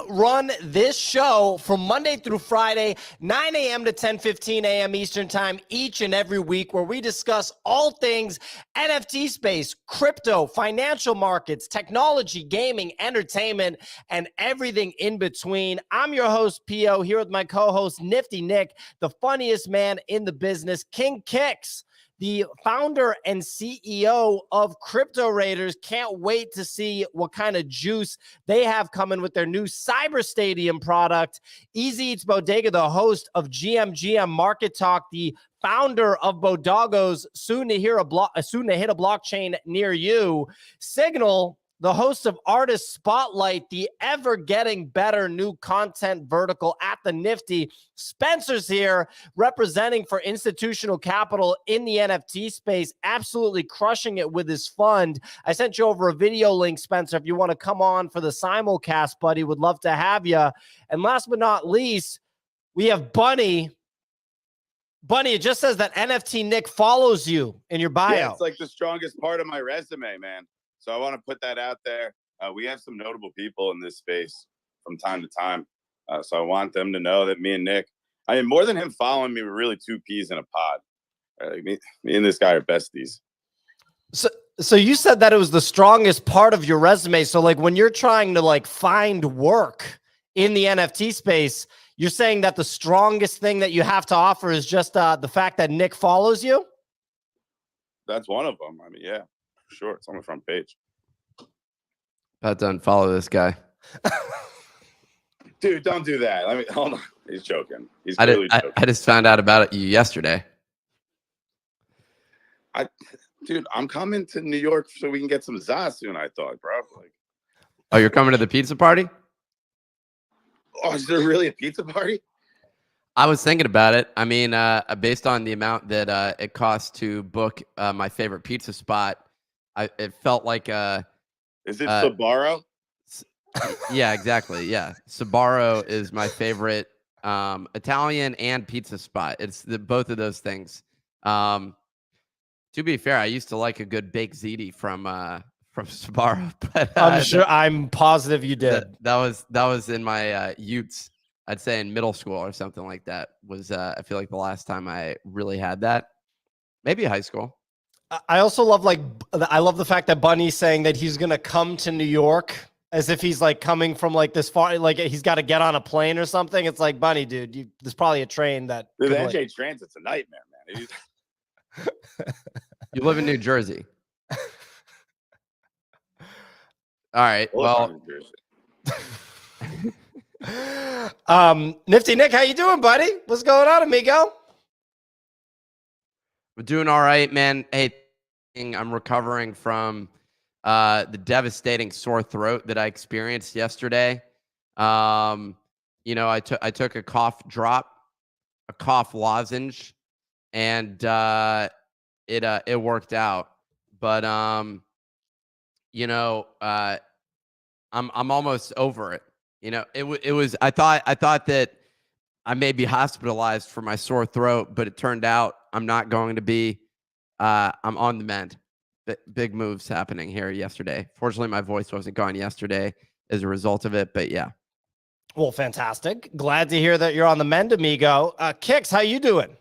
Run this show from Monday through Friday, 9 a.m. to 10:15 a.m. Eastern Time each and every week, where we discuss all things NFT space, crypto, financial markets, technology, gaming, entertainment, and everything in between. I'm your host, Pio, here with my co-host, Nifty Nick, the funniest man in the business, King Kicks, the founder and CEO of Crypto Raiders. Can't wait to see what kind of juice they have coming with their new Cyber Stadium product. Easy Eats Bodega, the host of GM Market Talk, the founder of Bodogos, soon to hit a blockchain near you. Signal, the host of Artist Spotlight, the ever getting better new content vertical at the Nifty. Spencer's here representing for institutional capital in the NFT space, absolutely crushing it with his fund. I sent you over a video link, Spencer, if you want to come on for the simulcast, buddy. Would love to have you. And last but not least, we have Bunny. Bunny, it just says that NFT Nick follows you in your bio. Yeah, it's like the strongest part of my resume, man. So I want to put that out there. We have some notable people in this space from time to time. So I want them to know that me and Nick, I mean, more than him following me, we're really two peas in a pod. Me and this guy are besties. So you said that it was the strongest part of your resume. So like when you're trying to like find work in the NFT space, you're saying that the strongest thing that you have to offer is just the fact that Nick follows you? That's one of them. I mean, yeah. Sure, it's on the front page. About to unfollow this guy. Dude, don't do that. I mean, hold on. He's joking. He's clearly joking. I just found out about it yesterday. Dude, I'm coming to New York so we can get some za soon, I thought, bro. Like, oh, you're coming to the pizza party? Oh, is there really a pizza party? I was thinking about it. I mean, based on the amount that it costs to book my favorite pizza spot, it felt like is it Sbarro? Yeah, exactly. Yeah, Sbarro is my favorite Italian and pizza spot. It's both of those things. To be fair, I used to like a good baked ziti from Sbarro, but I'm positive you did. That was in my youths. I'd say in middle school or something like that was I feel like the last time I really had that. Maybe high school. I also love I love the fact that Bunny's saying that he's gonna come to New York as if he's like coming from like this far, like he's got to get on a plane or something. It's like, Bunny, dude, there's probably a train that the NJ Transit's a nightmare, man. You live in New Jersey. All right. Well, Nifty Nick, how you doing, buddy? What's going on, amigo? We're doing all right, man. Hey, I'm recovering from the devastating sore throat that I experienced yesterday. I took a cough drop, a cough lozenge, and it worked out. But I'm almost over it. It was. I thought that I may be hospitalized for my sore throat, but it turned out I'm not going to be. I'm on the mend. Big moves happening here yesterday. Fortunately, my voice wasn't gone yesterday as a result of it, but yeah. Well, fantastic. Glad to hear that you're on the mend, amigo. Kicks, how you doing?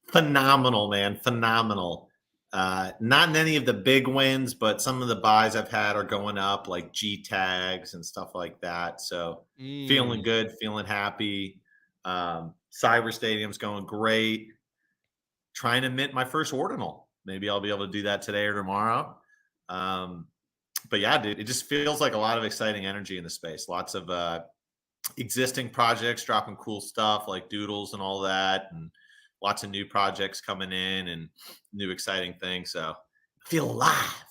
Phenomenal, man. Phenomenal. Not in any of the big wins, but some of the buys I've had are going up, like G tags and stuff like that. So feeling good, feeling happy. Cyber Stadium's going great. Trying to mint my first ordinal. Maybe I'll be able to do that today or tomorrow. But yeah, dude, it just feels like a lot of exciting energy in the space. Lots of existing projects dropping cool stuff like doodles and all that, and lots of new projects coming in and new exciting things. So I feel alive.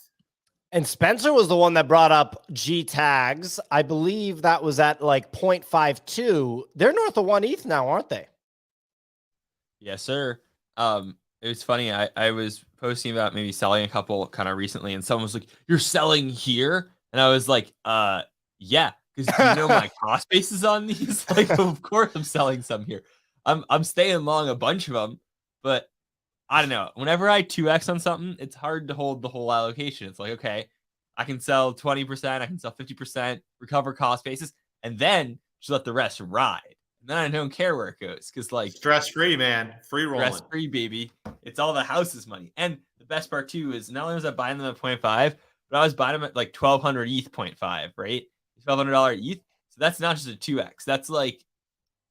And Spencer was the one that brought up G tags. I believe that was at like 0.52. They're north of 1 ETH now, aren't they? Yes, sir. It was funny. I was posting about maybe selling a couple kind of recently, and someone was like, "You're selling here?" And I was like, yeah, because you know my cost basis on these. Like, of course I'm selling some here. I'm staying long a bunch of them, but I don't know. Whenever I 2x on something, it's hard to hold the whole allocation. It's like, okay, I can sell 20%, I can sell 50%, recover cost basis, and then just let the rest ride. And then I don't care where it goes because like Stress-free, man. Free rolling. stress-free, baby. It's all the house's money. And the best part too is not only was I buying them at 0.5, but I was buying them at like 1,200 ETH 0.5, right? $1,200 ETH. So that's not just a 2x. That's like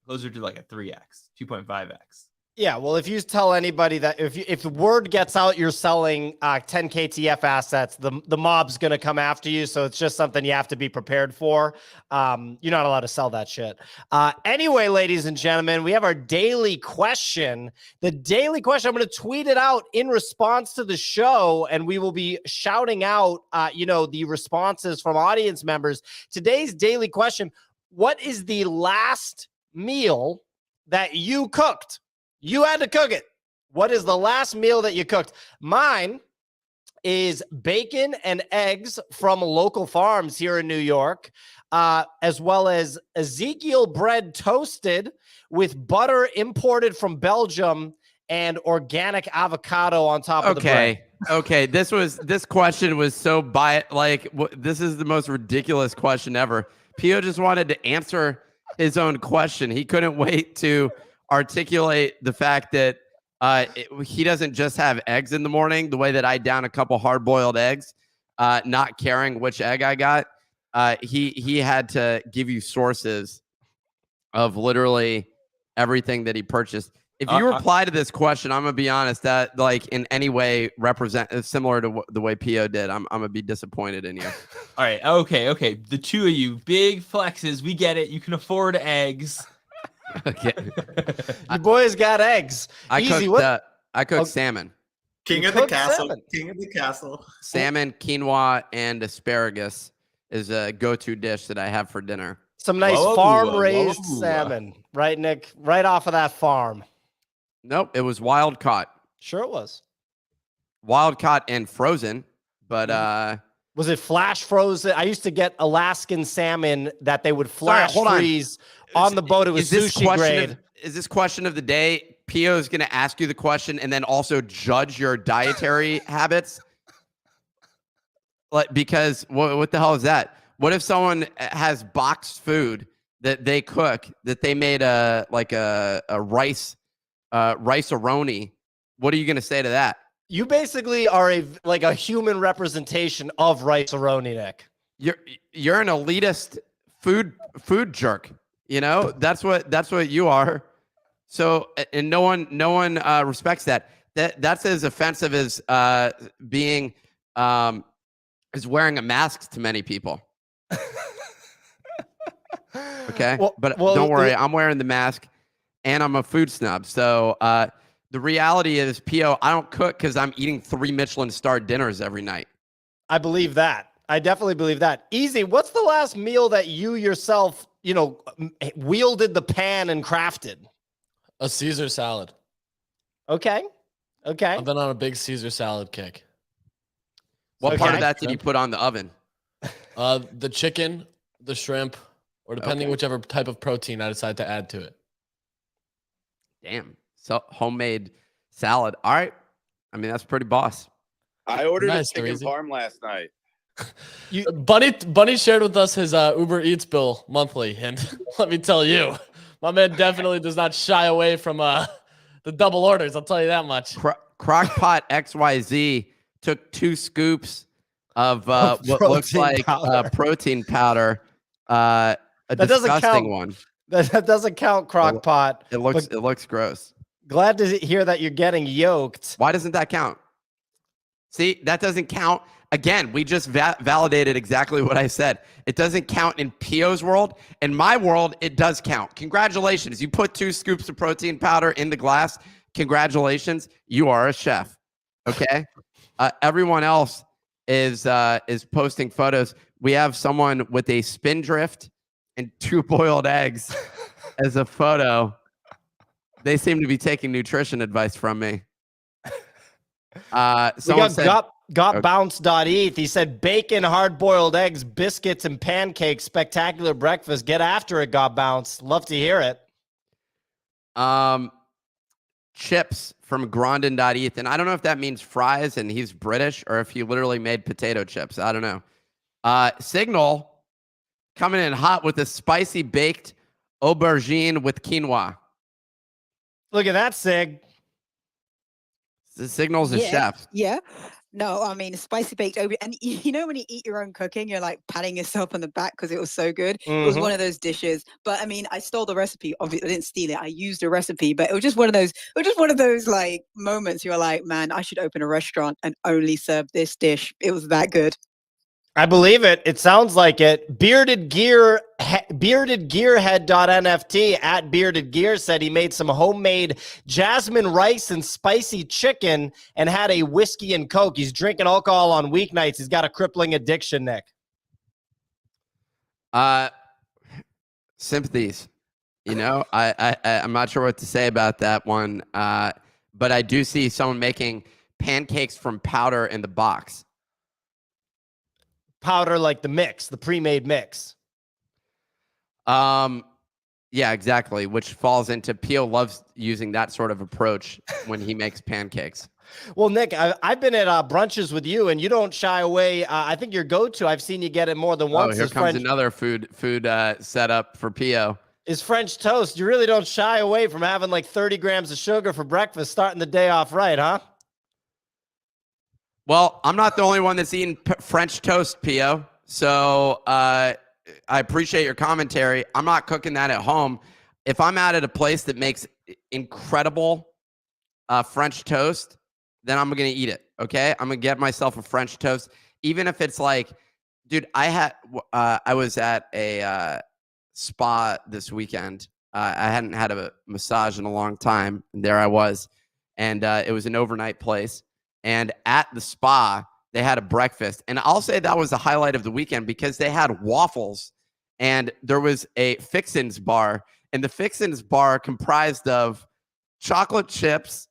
closer to like a 3x, 2.5x. Yeah, well, if you tell anybody that if the word gets out you're selling 10 KTF assets, the mob's going to come after you. So it's just something you have to be prepared for. You're not allowed to sell that shit. Anyway, ladies and gentlemen, we have our daily question. The daily question, I'm going to tweet it out in response to the show, and we will be shouting out, the responses from audience members. Today's daily question: what is the last meal that you cooked? You had to cook it. What is the last meal that you cooked? Mine is bacon and eggs from local farms here in New York, as well as Ezekiel bread toasted with butter imported from Belgium and organic avocado on top of the bread. Okay. This question was so this is the most ridiculous question ever. Pio just wanted to answer his own question. He couldn't wait to articulate the fact that he doesn't just have eggs in the morning the way that I down a couple hard-boiled eggs, not caring which egg I got. He had to give you sources of literally everything that he purchased. If you reply to this question, I'm gonna be honest, that like in any way similar to the way Pio did, I'm gonna be disappointed in you. All right, okay. The two of you, big flexes, we get it. You can afford eggs. Okay. You boys got eggs. I cooked salmon. King of the castle. Salmon, quinoa, and asparagus is a go-to dish that I have for dinner. Some nice farm-raised salmon, right, Nick? Right off of that farm. Nope, it was wild caught. Sure it was. Wild caught and frozen, but was it flash frozen? I used to get Alaskan salmon that they would flash freeze on the boat. It was sushi grade. Is this question of the day? Pio is going to ask you the question and then also judge your dietary habits. Like, because what the hell is that? What if someone has boxed food that they cook that they made a rice-a-roni? What are you going to say to that? You basically are a human representation of rice-a-roni, Nick. You're an elitist food jerk. You know, that's what you are. So, and no one respects that. That's as offensive as being is wearing a mask to many people. Okay, but don't worry, I'm wearing the mask, and I'm a food snob. So the reality is, Pio, I don't cook because I'm eating 3 Michelin-starred dinners every night. I believe that. I definitely believe that. Easy. What's the last meal that you yourself, wielded the pan and crafted? A Caesar salad. Okay. I've been on a big Caesar salad kick. What part of that did you put on the oven? The chicken, the shrimp, or depending whichever type of protein I decide to add to it. Damn. So homemade salad. All right. I mean, that's pretty boss. I ordered a chicken parm last night. Bunny shared with us his Uber Eats bill monthly, and let me tell you, my man definitely does not shy away from the double orders. I'll tell you that much. Crockpot XYZ took 2 scoops of what looks like protein powder. A disgusting one. That doesn't count, Crockpot. It looks gross. Glad to hear that you're getting yoked. Why doesn't that count? See, that doesn't count. Again, we just validated exactly what I said. It doesn't count in Pio's world. In my world, it does count. Congratulations. You put 2 scoops of protein powder in the glass. Congratulations. You are a chef. Okay? Everyone else is posting photos. We have someone with a spindrift and 2 boiled eggs as a photo. They seem to be taking nutrition advice from me. Someone said, got bounce.eth. He said bacon, hard-boiled eggs, biscuits, and pancakes. Spectacular breakfast. Get after it, got bounce. Love to hear it. Chips from Grondin.eth. And I don't know if that means fries and he's British or if he literally made potato chips. I don't know. Signal coming in hot with a spicy baked aubergine with quinoa. Look at that, Sig. The Signal's a Yeah, chef. yeah. No, I mean, spicy baked over. And you know, when you eat your own cooking, you're like patting yourself on the back because it was so good. It was one of those dishes. But I mean, I stole the recipe. Obviously, I didn't steal it. I used a recipe, but it was just one of those. It was just one of those like moments. You're like, man, I should open a restaurant and only serve this dish. It was that good. I believe it. It sounds like it. Beardedgearhead.nft at Bearded Gear said he made some homemade jasmine rice and spicy chicken and had a whiskey and Coke. He's drinking alcohol on weeknights. He's got a crippling addiction, Nick. Sympathies. You know, I'm not sure what to say about that one. But I do see someone making pancakes from powder in the box. Powder like the mix, the pre-made mix. Yeah, exactly. Which falls into Pio loves using that sort of approach when he makes pancakes. Well, Nick, I've been at brunches with you, and you don't shy away. I think your go-to, I've seen you get it more than once. Oh, here comes another food setup for Pio. Is French toast. You really don't shy away from having like 30 grams of sugar for breakfast, starting the day off right, huh? Well, I'm not the only one that's eating French toast, Pio. So I appreciate your commentary. I'm not cooking that at home. If I'm out at a place that makes incredible French toast, then I'm going to eat it, okay? I'm going to get myself a French toast. Even if it's like, dude, I was at a spa this weekend. I hadn't had a massage in a long time. And there I was. And it was an overnight place. And at the spa, they had a breakfast. And I'll say that was the highlight of the weekend because they had waffles and there was a Fixins bar. And the Fixins bar comprised of chocolate chips,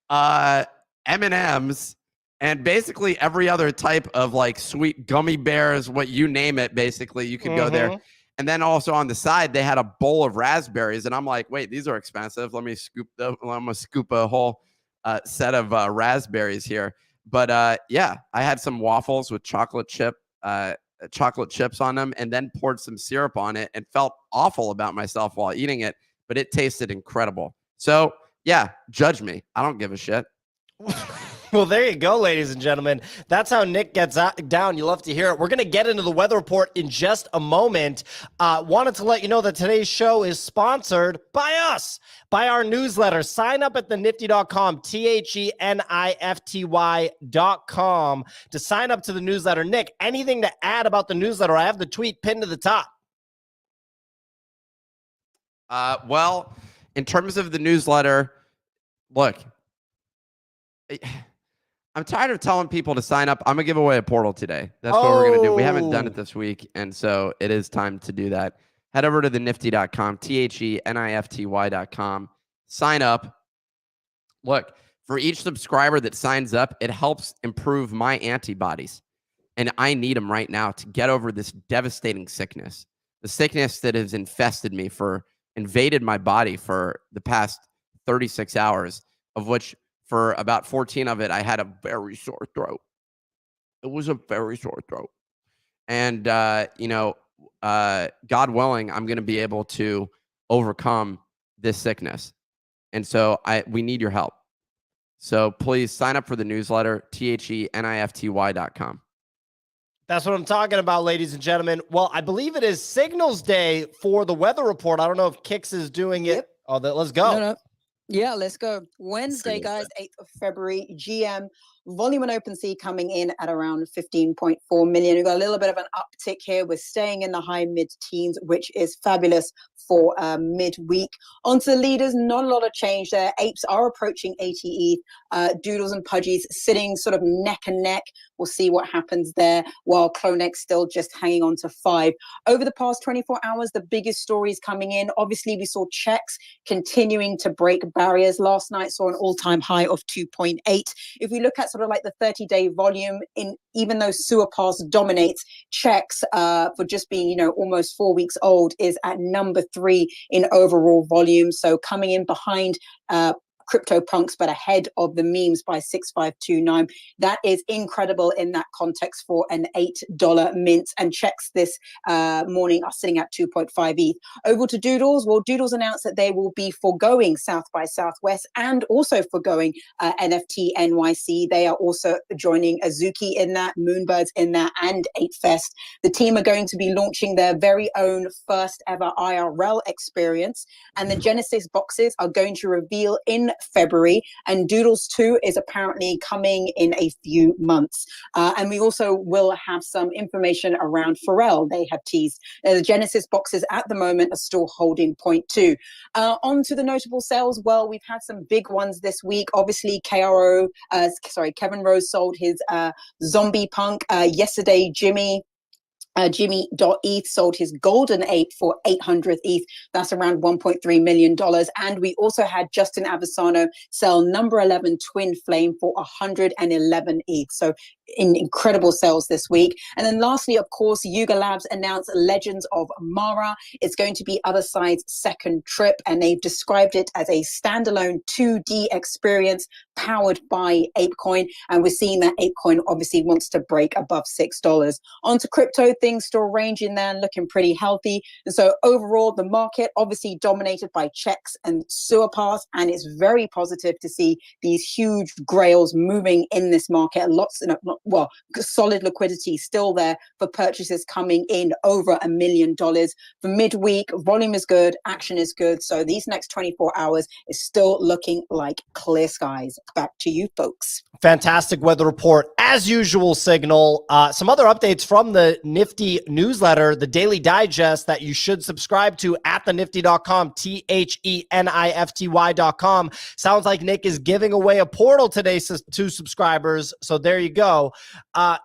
M&Ms, and basically every other type of like sweet gummy bears, what you name it, basically, you could go there. And then also on the side, they had a bowl of raspberries. And I'm like, wait, these are expensive. Let me scoop I'm going to scoop a whole set of raspberries here. But yeah, I had some waffles with chocolate chips on them and then poured some syrup on it and felt awful about myself while eating it, but it tasted incredible. So yeah, judge me. I don't give a shit. Well, there you go, ladies and gentlemen. That's how Nick gets down. You love to hear it. We're going to get into the weather report in just a moment. Wanted to let you know that today's show is sponsored by us, by our newsletter. Sign up at thenifty.com, THENIFTY.com to sign up to the newsletter. Nick, anything to add about the newsletter? I have the tweet pinned to the top. Well, in terms of the newsletter, look, I'm tired of telling people to sign up. I'm going to give away a portal today. That's what we're going to do. We haven't done it this week, and so it is time to do that. Head over to thenifty.com, THENIFTY.com. Sign up. Look, for each subscriber that signs up, it helps improve my antibodies, and I need them right now to get over this devastating sickness, the sickness that has invaded my body for the past 36 hours, of which for about 14 of it, I had a very sore throat. It was a very sore throat. And, God willing, I'm going to be able to overcome this sickness. And so we need your help. So please sign up for the newsletter, THENIFTY.com. That's what I'm talking about, ladies and gentlemen. Well, I believe it is Signals Day for the weather report. I don't know if Kix is doing it. Oh, let's go. No. Yeah, let's go. Wednesday, guys, 8th of February, GM. Volume and OpenSea coming in at around 15.4 million. We've got a little bit of an uptick here. We're staying in the high mid-teens, which is fabulous for midweek. Onto the leaders, not a lot of change there. Apes are approaching 80 ETH. Doodles and Pudgies sitting sort of neck and neck. We'll see what happens there, while Clonex still just hanging on to 5. Over the past 24 hours, the biggest stories coming in. Obviously, we saw checks continuing to break barriers. Last night saw an all-time high of 2.8. If we look at sort of like the 30-day volume, even though Sewer Pass dominates, checks for just being, almost 4 weeks old is at number 3 in overall volume. So coming in behind CryptoPunks, but ahead of the memes by 6529. That is incredible in that context for an $8 mint. And checks this morning are sitting at 2.5 ETH. Over to Doodles. Well, Doodles announced that they will be foregoing South by Southwest and also foregoing NFT NYC. They are also joining Azuki in that, Moonbirds in that, and 8Fest. The team are going to be launching their very own first ever IRL experience, and the Genesis boxes are going to reveal in February, and Doodles 2 is apparently coming in a few months. And we also will have some information around Pharrell. They have teased. The Genesis boxes at the moment are still holding 0.2. On to the notable sales. Well, we've had some big ones this week. Obviously, Kevin Rose sold his Zombie Punk. Yesterday, Jimmy.eth sold his Golden Ape for 800 ETH. That's around $1.3 million. And we also had Justin Avasano sell number 11 Twin Flame for 111 ETH. So incredible sales this week. And then lastly, of course, Yuga Labs announced Legends of Mara. It's going to be Other Side's second trip, and they've described it as a standalone 2D experience powered by ApeCoin. And we're seeing that ApeCoin obviously wants to break above $6. On to crypto, things still ranging there and looking pretty healthy. And so overall, the market obviously dominated by checks and sewer pass, and it's very positive to see these huge grails moving in this market. Solid liquidity still there for purchases coming in over $1 million. For midweek, volume is good, action is good. So these next 24 hours is still looking like clear skies. Back to you, folks. Fantastic weather report as usual, Signal. Some other updates from the Nifty newsletter, the Daily Digest that you should subscribe to at thenifty.com, THENIFTY.com. Sounds like Nick is giving away a portal today to subscribers. So there you go.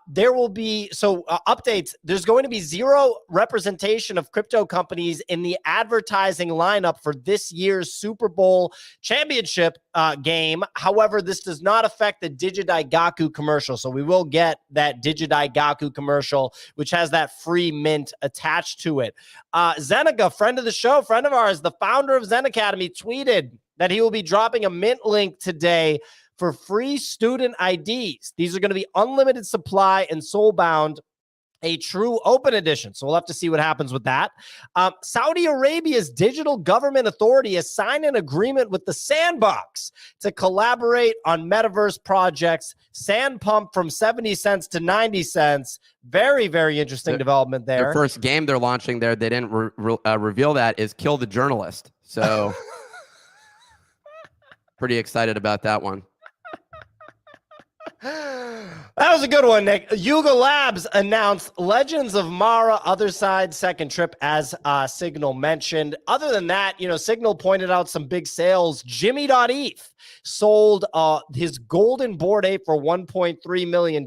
There will be updates. There's going to be zero representation of crypto companies in the advertising lineup for this year's Super Bowl championship game. However, this does not affect the Digidaigaku commercial. So we will get that Digidaigaku commercial, which has that free mint attached to it. Zeneca, friend of the show, friend of ours, the founder of Zen Academy, tweeted that he will be dropping a mint link today for free student IDs. These are going to be unlimited supply and soul-bound, a true open edition. So we'll have to see what happens with that. Saudi Arabia's digital government authority has signed an agreement with the Sandbox to collaborate on metaverse projects. Sand pump from 70 cents to 90 cents. Very, very interesting development there. Their first game they're launching there, they didn't reveal that, is Kill the Journalist. So pretty excited about that one. That was a good one, Nick. Yuga Labs announced Legends of Mara, Other Side, second trip, as Signal mentioned. Other than that, Signal pointed out some big sales. Jimmy.eth sold his golden Bored Ape for $1.3 million.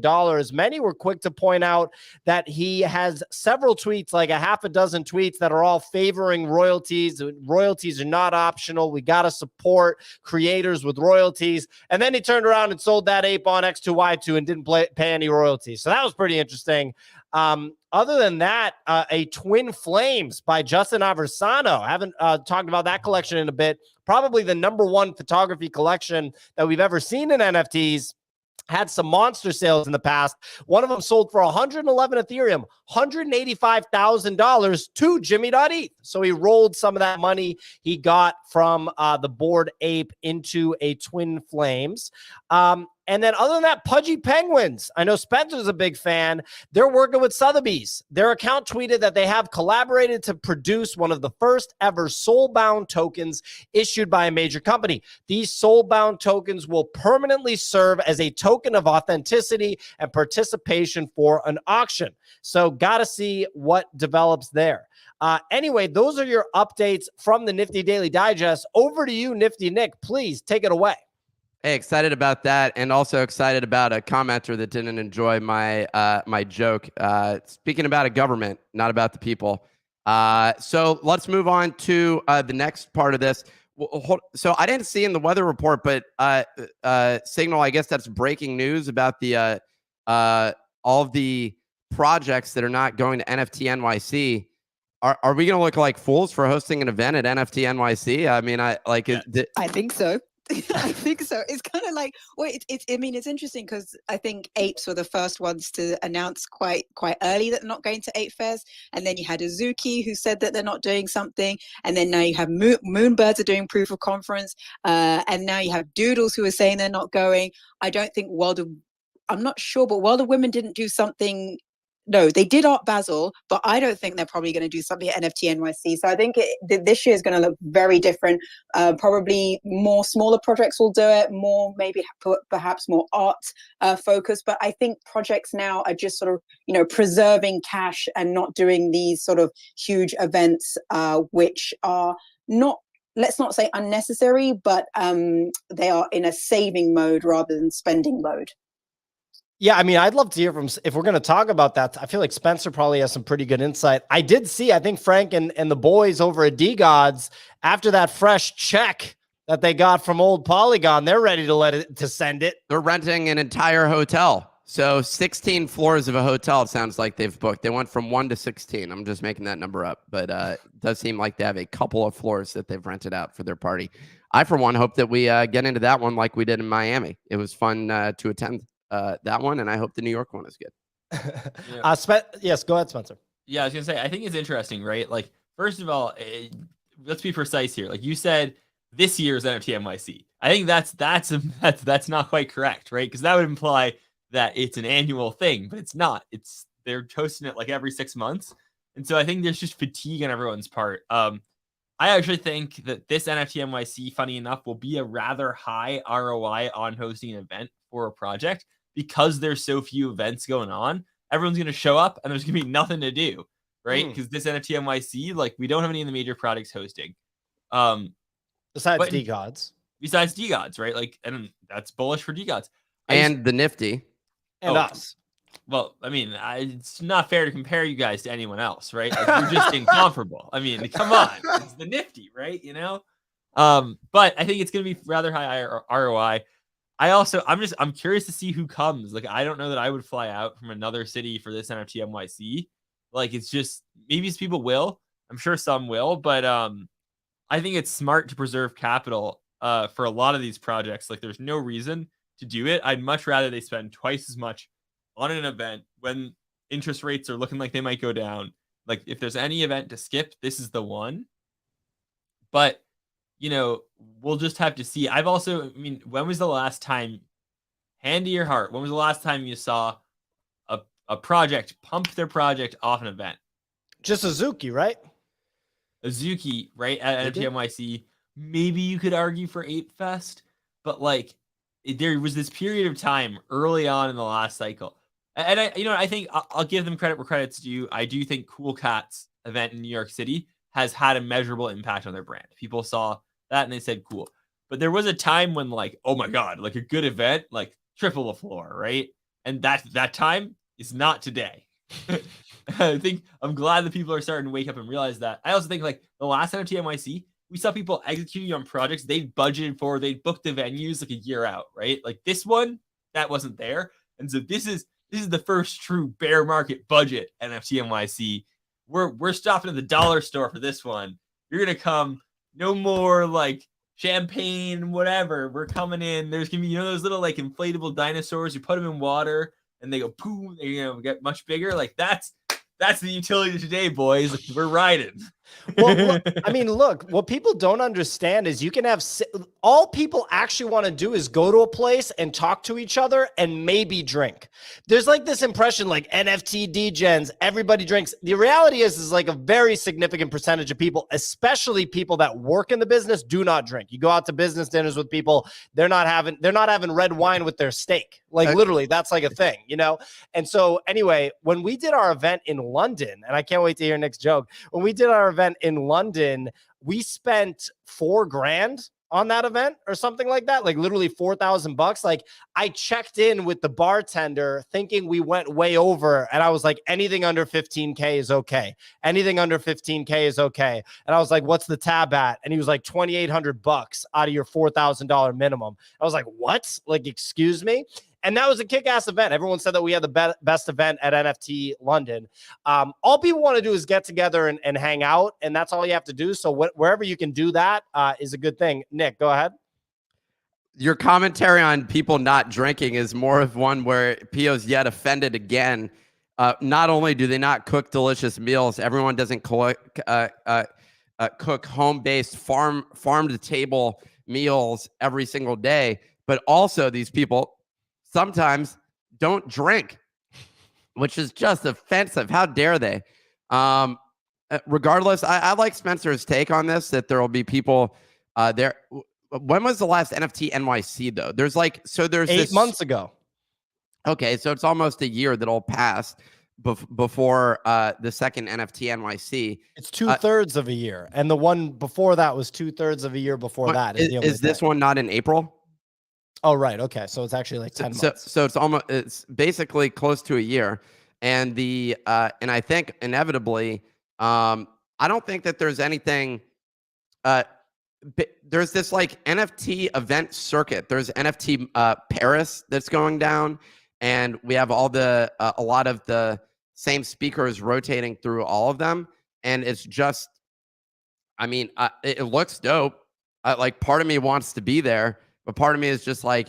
Many were quick to point out that he has several tweets, like a half a dozen tweets, that are all favoring royalties. Royalties are not optional. We got to support creators with royalties. And then he turned around and sold that ape on X2Y2 and didn't pay any royalties. So that was pretty interesting. Other than that, a Twin Flames by Justin Aversano. I haven't talked about that collection in a bit. Probably the #1 photography collection that we've ever seen in NFTs. Had some monster sales in the past. One of them sold for 111 Ethereum, $185,000 to Jimmy.eth. So he rolled some of that money he got from the Bored Ape into a Twin Flames. And then other than that, Pudgy Penguins. I know Spencer's a big fan. They're working with Sotheby's. Their account tweeted that they have collaborated to produce one of the first ever soul-bound tokens issued by a major company. These soul-bound tokens will permanently serve as a token of authenticity and participation for an auction. So got to see what develops there. Anyway, those are your updates from the Nifty Daily Digest. Over to you, Nifty Nick. Please take it away. Hey, excited about that, and also excited about a commenter that didn't enjoy my my joke. Speaking about a government, not about the people. So let's move on to the next part of this. So I didn't see in the weather report, but Signal, I guess that's breaking news about the all of the projects that are not going to NFT NYC. Are we going to look like fools for hosting an event at NFT NYC? I mean, I think so. I think so. It's kind of like, well, I mean, it's interesting because I think apes were the first ones to announce quite early that they're not going to ape fairs, and then you had Azuki who said that they're not doing something, and then now you have Moonbirds are doing proof of conference, and now you have Doodles who are saying they're not going. I don't think I'm not sure, but World of Women didn't do something. No, they did Art Basel, but I don't think they're probably going to do something at NFT NYC. So I think this year is going to look very different. Probably more smaller projects will do it, more maybe perhaps more art focused. But I think projects now are just sort of, preserving cash and not doing these sort of huge events, which are not, let's not say unnecessary, but they are in a saving mode rather than spending mode. Yeah, I mean, I'd love to hear from, if we're going to talk about that, I feel like Spencer probably has some pretty good insight. I did see, I think Frank and the boys over at D-Gods, after that fresh check that they got from old Polygon, they're ready to send it. They're renting an entire hotel. So 16 floors of a hotel, it sounds like they've booked. They went from 1 to 16. I'm just making that number up. But it does seem like they have a couple of floors that they've rented out for their party. I, for one, hope that we get into that one like we did in Miami. It was fun to attend that one, and I hope the New York one is good. Yes, go ahead, Spencer. Yeah, I was gonna say, I think it's interesting, right? Like, first of all, let's be precise here. Like you said, this year's NFT NYC. I think that's not quite correct, right? Because that would imply that it's an annual thing, but it's not. They're hosting it like every 6 months, and so I think there's just fatigue on everyone's part. I actually think that this NFT NYC, funny enough, will be a rather high ROI on hosting an event for a project. Because there's so few events going on, everyone's going to show up and there's going to be nothing to do, right? Because this NFT NYC, like, we don't have any of the major products hosting. Besides D-Gods. Besides D-Gods, right? Like, and that's bullish for D-Gods. And the Nifty. And us. Well, I mean, it's not fair to compare you guys to anyone else, right? Like, you're just incomparable. I mean, come on. It's the Nifty, right? But I think it's going to be rather high ROI. I'm curious to see who comes. Like, I don't know that I would fly out from another city for this NFT NYC. Like, it's just, maybe people will. I'm sure some will, but I think it's smart to preserve capital for a lot of these projects. Like, there's no reason to do it. I'd much rather they spend twice as much on an event when interest rates are looking like they might go down. Like, if there's any event to skip, this is the one. But we'll just have to see. When was the last time, hand to your heart, when was the last time you saw a project pump their project off an event? Just Azuki, right? Azuki, right? At NFT NYC. Maybe you could argue for Ape Fest, but like, there was this period of time early on in the last cycle. And I think I'll give them credit where credit's due. I do think Cool Cat's event in New York City has had a measurable impact on their brand. People saw that and they said cool. But there was a time when, like, oh my God, like a good event, like triple the floor, right? And that time is not today. I think I'm glad that people are starting to wake up and realize that. I also think, like, the last NFT NYC, we saw people executing on projects they budgeted for, they booked the venues like a year out, right? Like this one, that wasn't there. And so this is the first true bear market budget NFT NYC. We're stopping at the dollar store for this one. You're gonna come, no more like champagne, whatever. We're coming in. There's gonna be those little like inflatable dinosaurs. You put them in water and they go boom. They get much bigger. Like that's the utility today, boys. We're riding. Well, look, what people don't understand is you can have all people actually want to do is go to a place and talk to each other and maybe drink. There's like this impression like NFT degens, everybody drinks. The reality is like a very significant percentage of people, especially people that work in the business, do not drink. You go out to business dinners with people, they're not having red wine with their steak. Like literally, that's like a thing, And so anyway, when we did our event in London, and I can't wait to hear Nick's joke, when we did our event in London, we spent $4,000 on that event or something like that, like literally $4,000. Like I checked in with the bartender thinking we went way over. And I was like, anything under 15K is okay. Anything under 15K is okay. And I was like, what's the tab at? And he was like, $2,800 out of your $4,000 minimum. I was like, what? Like, excuse me? And that was a kick-ass event. Everyone said that we had the best event at NFT London. All people want to do is get together and hang out, and that's all you have to do. So wherever you can do that is a good thing. Nick, go ahead. your commentary on people not drinking is more of one where Pio's yet offended again. Not only do they not cook delicious meals, everyone doesn't cook home-based, farm-to-table meals every single day, but also these people sometimes don't drink, which is just offensive. How dare they? Regardless, I like Spencer's take on this, that there will be people there. When was the last NFT NYC though? There's 8 months ago. Okay, so it's almost a year that'll pass before the second NFT NYC. It's 2/3 of a year, and the one before that was 2/3 of a year before that. Is this one not in April? Oh, right. Okay, so it's actually like 10 months. So it's basically close to a year, and and I think inevitably, I don't think that there's anything. There's this like NFT event circuit. There's NFT Paris that's going down, and we have all the a lot of the same speakers rotating through all of them, and it's just, I mean, it looks dope. Like part of me wants to be there, but part of me is just like,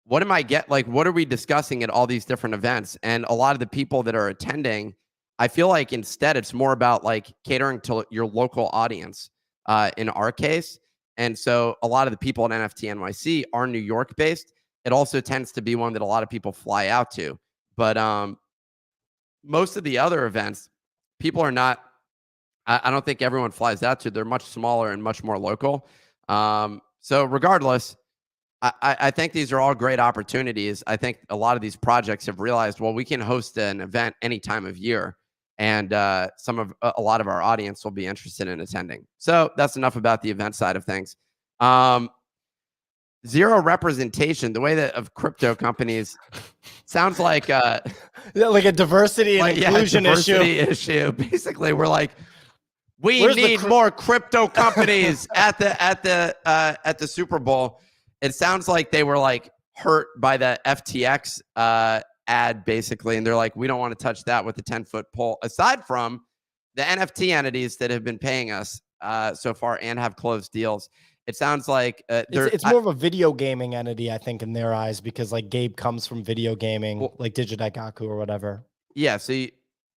what are we discussing at all these different events? And a lot of the people that are attending, I feel like instead it's more about like catering to your local audience. In our case. And so a lot of the people at NFT NYC are New York based. It also tends to be one that a lot of people fly out to. But most of the other events, people are not, I don't think everyone flies out to. They're much smaller and much more local. So regardless, I think these are all great opportunities. I think a lot of these projects have realized, well, we can host an event any time of year. And a lot of our audience will be interested in attending. So that's enough about the event side of things. Zero representation, the way that of crypto companies sounds like like a diversity and inclusion issue. Basically, we're like, we need more crypto companies at the Super Bowl. It sounds like they were like hurt by the FTX ad basically, and they're like, we don't want to touch that with a 10-foot pole, aside from the NFT entities that have been paying us so far and have closed deals. It sounds like it's more of a video gaming entity, I think, in their eyes, because like Gabe comes from video gaming, like Digidaigaku or whatever. Yeah, so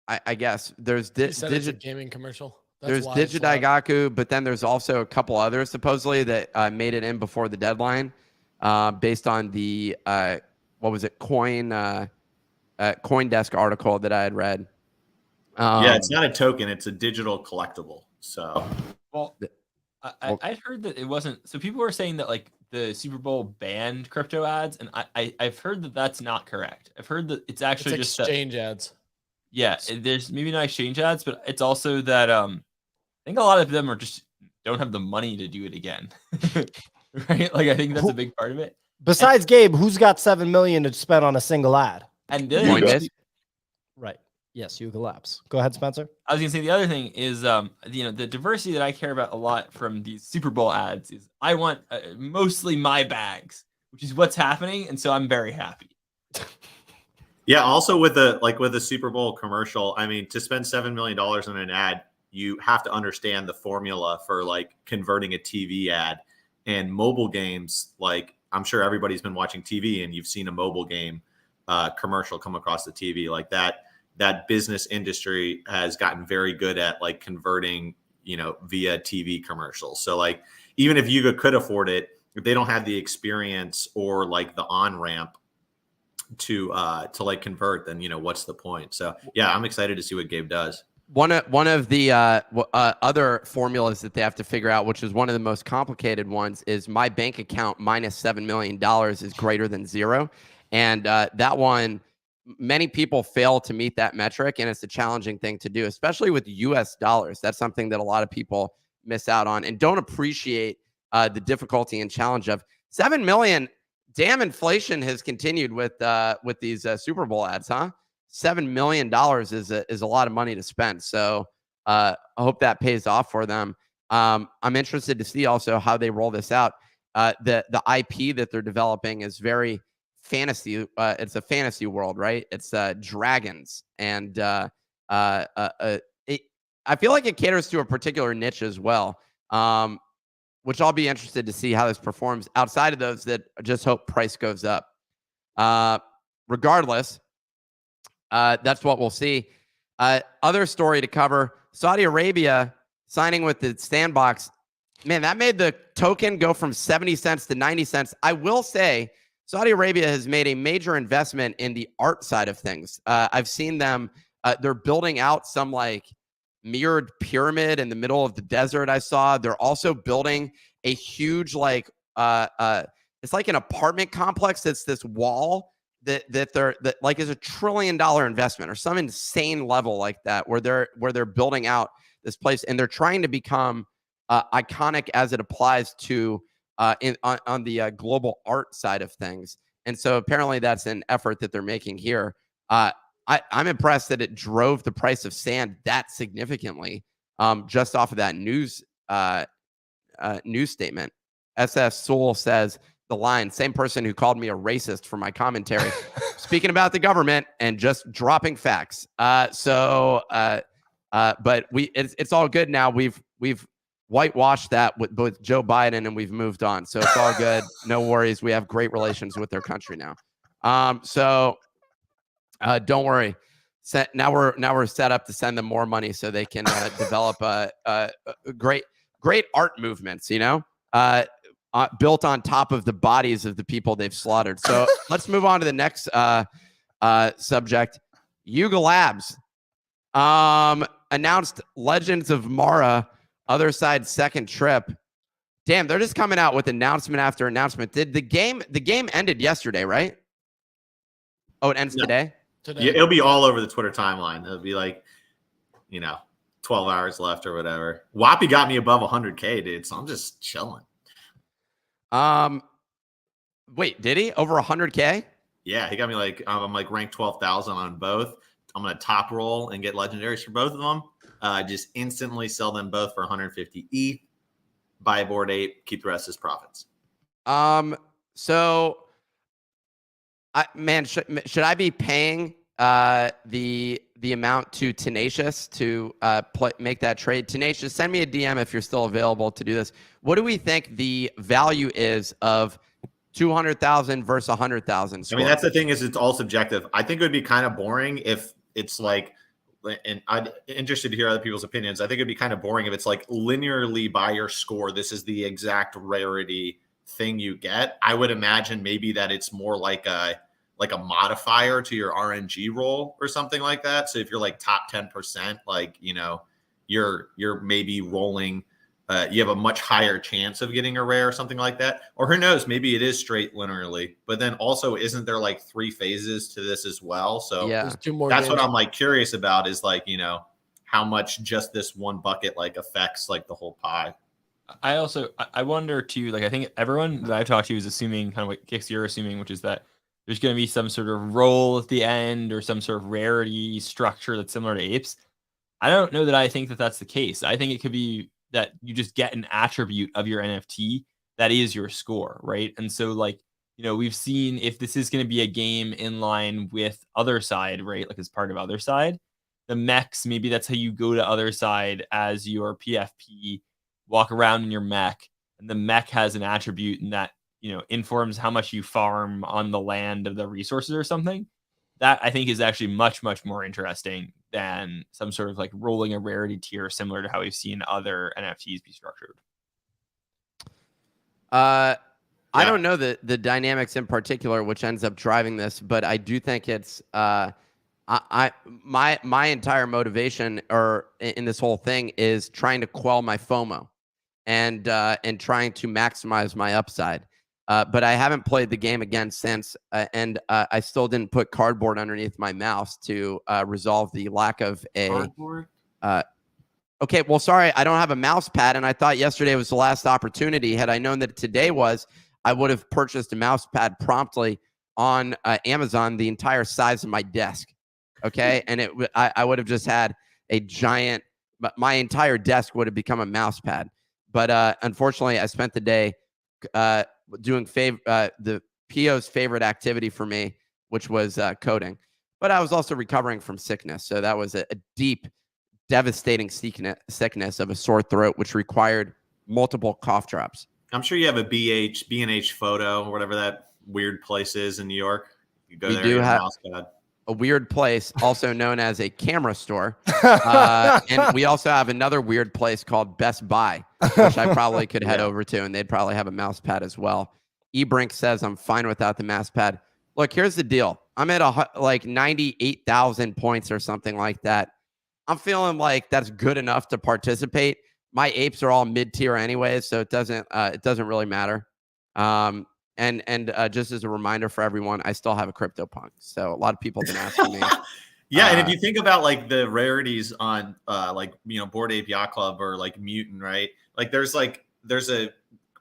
I guess there's gaming commercial. There's Digidaigaku, but then there's also a couple others supposedly that made it in before the deadline, based on the what was it, CoinDesk article that I had read. Yeah, it's not a token; it's a digital collectible. So, I heard that it wasn't. So people were saying that like the Super Bowl banned crypto ads, and I've heard that that's not correct. I've heard that it's actually just exchange ads. Yeah, there's maybe not exchange ads, but it's also that I think a lot of them are just don't have the money to do it again, right? Like I think that's a big part of it. Besides Gabe, who's got $7 million to spend on a single ad? And right. Yes, Yuga Labs. Go ahead, Spencer. I was gonna say the other thing is, the diversity that I care about a lot from these Super Bowl ads is I want mostly my bags, which is what's happening, and so I'm very happy. Yeah. Also, with the Super Bowl commercial, I mean, to spend $7 million on an ad, you have to understand the formula for like converting a TV ad. And mobile games, like I'm sure everybody's been watching TV and you've seen a mobile game commercial come across the TV like that. That business industry has gotten very good at like converting, via TV commercials. So like, even if Yuga could afford it, if they don't have the experience or like the on-ramp to like convert, then, what's the point? So yeah, I'm excited to see what Gabe does. One of the other formulas that they have to figure out, which is one of the most complicated ones, is my bank account minus $7 million is greater than zero. And that one, many people fail to meet that metric, and it's a challenging thing to do, especially with US dollars. That's something that a lot of people miss out on and don't appreciate the difficulty and challenge of 7 million. Damn, inflation has continued with these Super Bowl ads, huh? $7 million is a lot of money to spend. So I hope that pays off for them. I'm interested to see also how they roll this out. The IP that they're developing is very fantasy. It's a fantasy world, right? It's dragons, and I feel like it caters to a particular niche as well. which I'll be interested to see how this performs outside of those that just hope price goes up. Regardless, that's what we'll see. Other story to cover, Saudi Arabia signing with the Sandbox. Man, that made the token go from 70 cents to 90 cents. I will say Saudi Arabia has made a major investment in the art side of things. I've seen them. They're building out some like mirrored pyramid in the middle of the desert. I saw they're also building a huge like it's like an apartment complex. That's this wall that like is $1 trillion investment or some insane level like that, where they're building out this place and they're trying to become iconic as it applies to on the global art side of things. And so apparently that's an effort that they're making here. I'm impressed that it drove the price of sand that significantly just off of that news statement. SS Soul says the line, same person who called me a racist for my commentary, speaking about the government and just dropping facts. But it's all good now. We've whitewashed that with Joe Biden and we've moved on. So it's all good. No worries. We have great relations with their country now. Don't worry. Now we're set up to send them more money so they can develop great art movements, built on top of the bodies of the people they've slaughtered. So let's move on to the next subject. Yuga Labs announced Legends of Mara Other Side second trip. Damn, they're just coming out with announcement after announcement. Did the game ended yesterday, right? Oh, it ends today? Yeah, it'll be all over the Twitter timeline. It'll be like, 12 hours left or whatever. Whoppy got me above 100K, dude. So I'm just chilling. Wait, did he over 100K? Yeah, he got me like I'm like ranked 12,000 on both. I'm gonna top roll and get legendaries for both of them. Just instantly sell them both for 150 ETH. Buy a Bored Ape, keep the rest as profits. So, should I be paying the amount to Tenacious to make that trade? Tenacious, send me a DM if you're still available to do this. What do we think the value is of 200,000 versus 100,000? I mean, that's the thing, is it's all subjective. I think it would be kind of boring if it's like, and I'm interested to hear other people's opinions. I think it'd be kind of boring if it's like linearly by your score, this is the exact rarity thing you get. I would imagine maybe that it's more like a modifier to your RNG roll or something like that. So if you're like top 10%, like, you're maybe rolling, you have a much higher chance of getting a rare or something like that. Or who knows, maybe it is straight linearly. But then also, isn't there like 3 phases to this as well? So yeah, There's 2 more that's games. what I'm like curious about, is like, how much just this one bucket like affects like the whole pie. I wonder too, like, I think everyone that I've talked to is assuming kind of what Kix, you're assuming, which is that there's going to be some sort of roll at the end or some sort of rarity structure that's similar to apes. I don't know that I think that that's the case. I think it could be that you just get an attribute of your NFT that is your score, right? And so, like, we've seen, if this is going to be a game in line with Other Side, right, like as part of Other Side, the mechs, maybe that's how you go to Other Side as your PFP, walk around in your mech, and the mech has an attribute, and that informs how much you farm on the land of the resources or something. That I think is actually much, much more interesting than some sort of like rolling a rarity tier similar to how we've seen other NFTs be structured. I don't know the dynamics in particular, which ends up driving this, but I do think it's my entire motivation in this whole thing is trying to quell my FOMO and trying to maximize my upside. But I haven't played the game again since, and I still didn't put cardboard underneath my mouse to resolve the lack of a Cardboard? Okay, well, sorry, I don't have a mouse pad, and I thought yesterday was the last opportunity. Had I known that today was, I would have purchased a mouse pad promptly on Amazon, the entire size of my desk. Okay, and I would have just had a giant, my entire desk would have become a mouse pad. But unfortunately, I spent the day doing the PO's favorite activity for me, which was coding. But I was also recovering from sickness. So that was a deep, devastating sickness of a sore throat, which required multiple cough drops. I'm sure you have a B&H photo or whatever that weird place is in New York. You go We there, do get a have mouse pad. a weird place, also known as a camera store. And we also have another weird place called Best Buy, which I probably could head over to, and they'd probably have a mouse pad as well. Ebrink says, I'm fine without the mouse pad. Look, here's the deal. I'm at like 98,000 points or something like that. I'm feeling like that's good enough to participate. My apes are all mid-tier anyways, so it doesn't really matter. And just as a reminder for everyone, I still have a CryptoPunk. So a lot of people have been asking me. Yeah, and if you think about like the rarities on like, you know, Bored Ape Yacht Club or like Mutant, right? Like there's a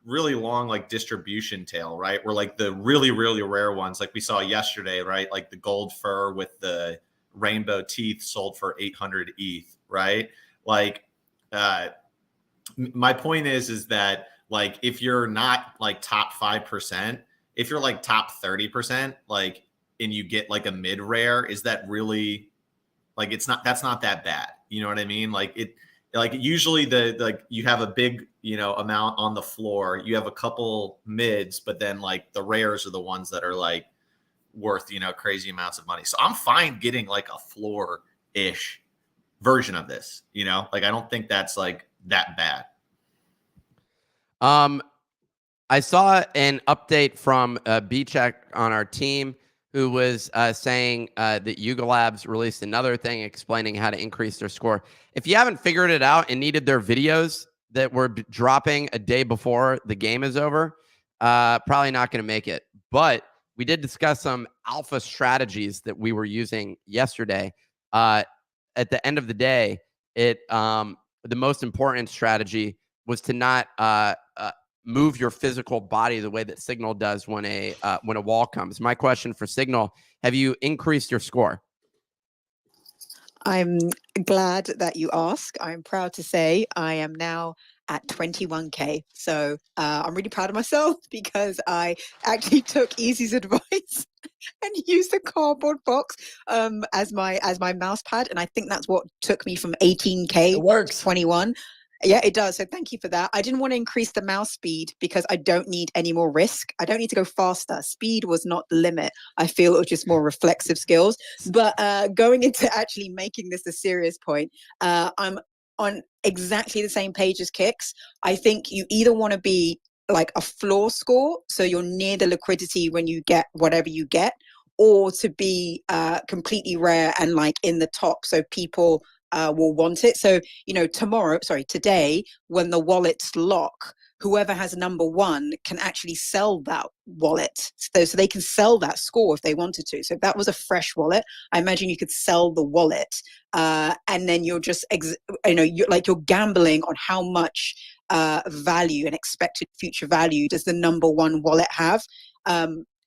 really long like distribution tail, right? Where like the really, really rare ones, like we saw yesterday, right? Like the gold fur with the rainbow teeth sold for 800 ETH, right? Like my point is that like if you're not like top 5%, if you're like top 30%, like, and you get like a mid rare, is that really like, that's not that bad. You know what I mean? Like usually like you have a big, you know, amount on the floor, you have a couple mids, but then like the rares are the ones that are like worth, you know, crazy amounts of money. So I'm fine getting like a floor ish version of this, you know, like I don't think that's like that bad. I saw an update from B-Check on our team, who was saying that Yuga Labs released another thing explaining how to increase their score. If you haven't figured it out and needed their videos that were dropping a day before the game is over, probably not going to make it. But we did discuss some alpha strategies that we were using yesterday. At the end of the day, the most important strategy was to not move your physical body the way that Signal does when a wall comes. My question for Signal: have you increased your score? I'm glad that you ask. I'm proud to say I am now at 21K. So I'm really proud of myself because I actually took Easy's advice and used a cardboard box as my mouse pad, and I think that's what took me from 18K to 21. Yeah, it does. So thank you for that. I didn't want to increase the mouse speed because I don't need any more risk. I don't need to go faster. Speed was not the limit. I feel it was just more reflexive skills. But going into actually making this a serious point, I'm on exactly the same page as Kix. I think you either want to be like a floor score, so you're near the liquidity when you get whatever you get, or to be completely rare and like in the top, so people will want it. So, you know, today, when the wallets lock, whoever has number one can actually sell that wallet. So they can sell that score if they wanted to. So if that was a fresh wallet, I imagine you could sell the wallet, and then you're just, you're gambling on how much value and expected future value does the number one wallet have.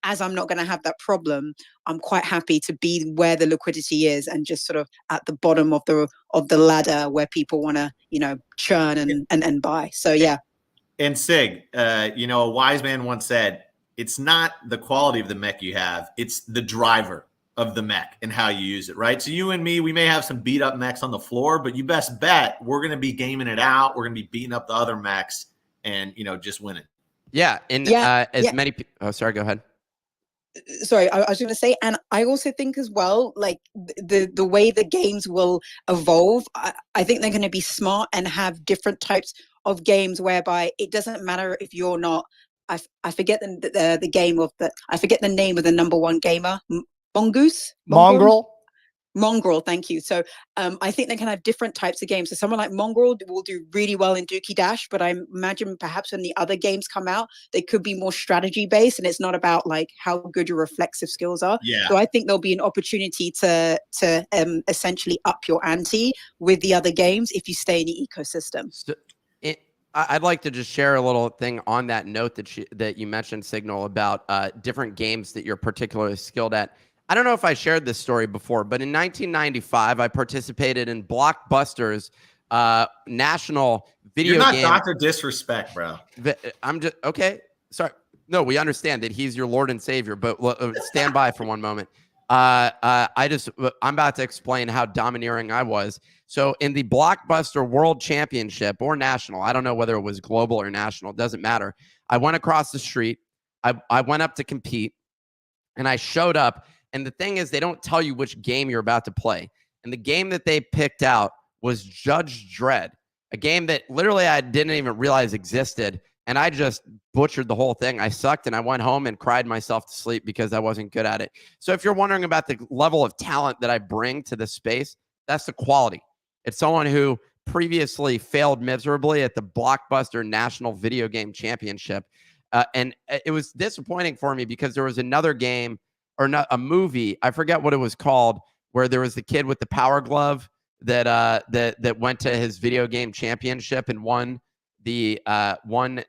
As I'm not going to have that problem, I'm quite happy to be where the liquidity is and just sort of at the bottom of the ladder where people want to, you know, churn and buy. So yeah. And Sig, you know, a wise man once said, it's not the quality of the mech you have, it's the driver of the mech and how you use it, right? So you and me, we may have some beat up mechs on the floor, but you best bet we're going to be gaming it out. We're going to be beating up the other mechs and, you know, just winning. Yeah. And many people, oh, sorry, go ahead. Sorry, I was going to say, and I also think as well, like the way the games will evolve, I think they're going to be smart and have different types of games whereby it doesn't matter if you're not. I forget the game of the. I forget the name of the number one gamer. Mongrel, thank you. So I think they can have different types of games. So someone like Mongrel will do really well in Dookie Dash, but I imagine perhaps when the other games come out, they could be more strategy based, and it's not about like how good your reflexive skills are. Yeah. So I think there'll be an opportunity to essentially up your ante with the other games if you stay in the ecosystem. So I'd like to just share a little thing on that note that you mentioned, Signal, about different games that you're particularly skilled at. I don't know if I shared this story before, but in 1995, I participated in Blockbuster's national video game. You're not Dr. Disrespect, bro. I'm just, okay, sorry. No, we understand that he's your Lord and Savior, but stand by for one moment. I'm about to explain how domineering I was. So in the Blockbuster World Championship or national, I don't know whether it was global or national, it doesn't matter. I went across the street. I went up to compete, and I showed up. And the thing is, they don't tell you which game you're about to play. And the game that they picked out was Judge Dredd, a game that literally I didn't even realize existed. And I just butchered the whole thing. I sucked, and I went home and cried myself to sleep because I wasn't good at it. So if you're wondering about the level of talent that I bring to this space, that's the quality. It's someone who previously failed miserably at the Blockbuster National Video Game Championship. And it was disappointing for me because there was another game or not, a movie, I forget what it was called, where there was the kid with the power glove that went to his video game championship and won the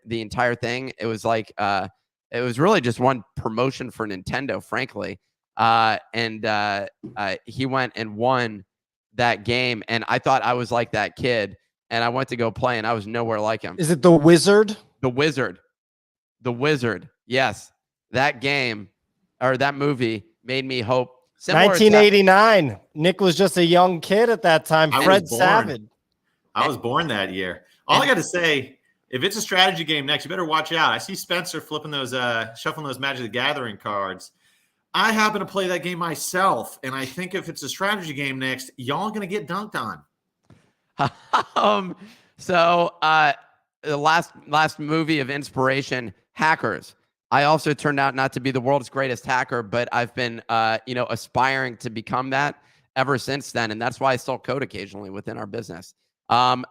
entire thing. It was like it was really just one promotion for Nintendo, frankly. He went and won that game, and I thought I was like that kid, and I went to go play, and I was nowhere like him. Is it The Wizard? The Wizard. Yes, that game or that movie made me hope. 1989. Nick was just a young kid at that time. Fred Savage. I was born that year. All I got to say, if it's a strategy game next, you better watch out. I see Spencer flipping those, shuffling those Magic the Gathering cards. I happen to play that game myself, and I think if it's a strategy game next, y'all are going to get dunked on. The last movie of inspiration, Hackers. I also turned out not to be the world's greatest hacker, but I've been, aspiring to become that ever since then, and that's why I still code occasionally within our business.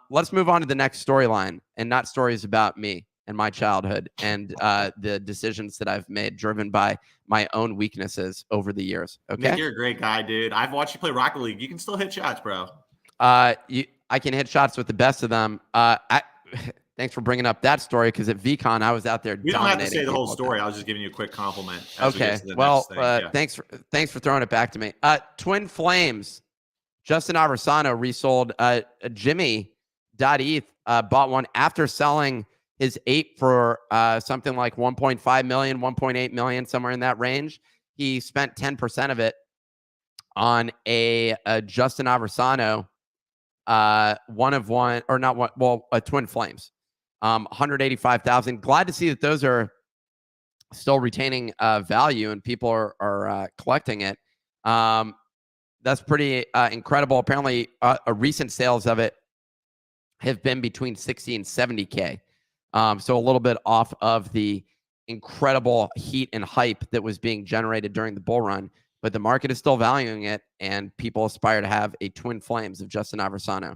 Let's move on to the next storyline, and not stories about me and my childhood and the decisions that I've made, driven by my own weaknesses over the years. Okay, Nick, you're a great guy, dude. I've watched you play Rocket League. You can still hit shots, bro. I can hit shots with the best of them. Thanks for bringing up that story, because at VCon I was out there. You don't have to say the whole story. I was just giving you a quick compliment. Okay. Well, thanks for throwing it back to me. Twin Flames. Justin Aversano resold Jimmy.eth, bought one after selling his 8 for something like 1.5 million, 1.8 million, somewhere in that range. He spent 10% of it on a Justin Aversano, a Twin Flames. 185,000. Glad to see that those are still retaining value and people are collecting it. That's pretty incredible. Apparently, recent sales of it have been between 60 and 70K. So a little bit off of the incredible heat and hype that was being generated during the bull run, but the market is still valuing it, and people aspire to have a Twin Flames of Justin Aversano.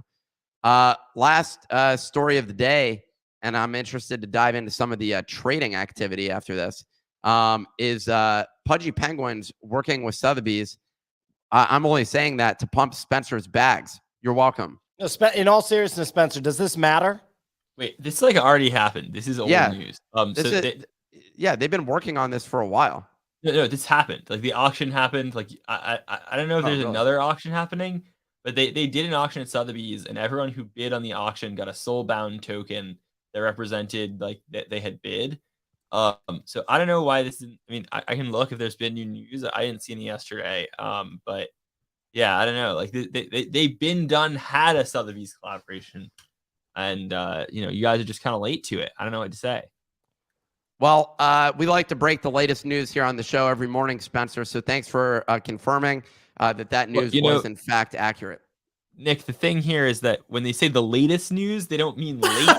Last story of the day, and I'm interested to dive into some of the trading activity after this, is Pudgy Penguins working with Sotheby's. I'm only saying that to pump Spencer's bags. You're welcome. No, in all seriousness, Spencer, does this matter? Wait, this like already happened. This is old news. They've been working on this for a while. No, this happened. Like the auction happened. Like I don't know if there's another auction happening, but they did an auction at Sotheby's, and everyone who bid on the auction got a soul-bound token that represented like that they had bid. So I don't know why this is. I mean, I can look if there's been new news. I didn't see any yesterday. But yeah, I don't know. Like they've been done, had a Sotheby's collaboration, and you guys are just kind of late to it. I don't know what to say. Well, we like to break the latest news here on the show every morning, Spencer. So thanks for confirming that news was in fact accurate. Nick, the thing here is that when they say the latest news, they don't mean late news.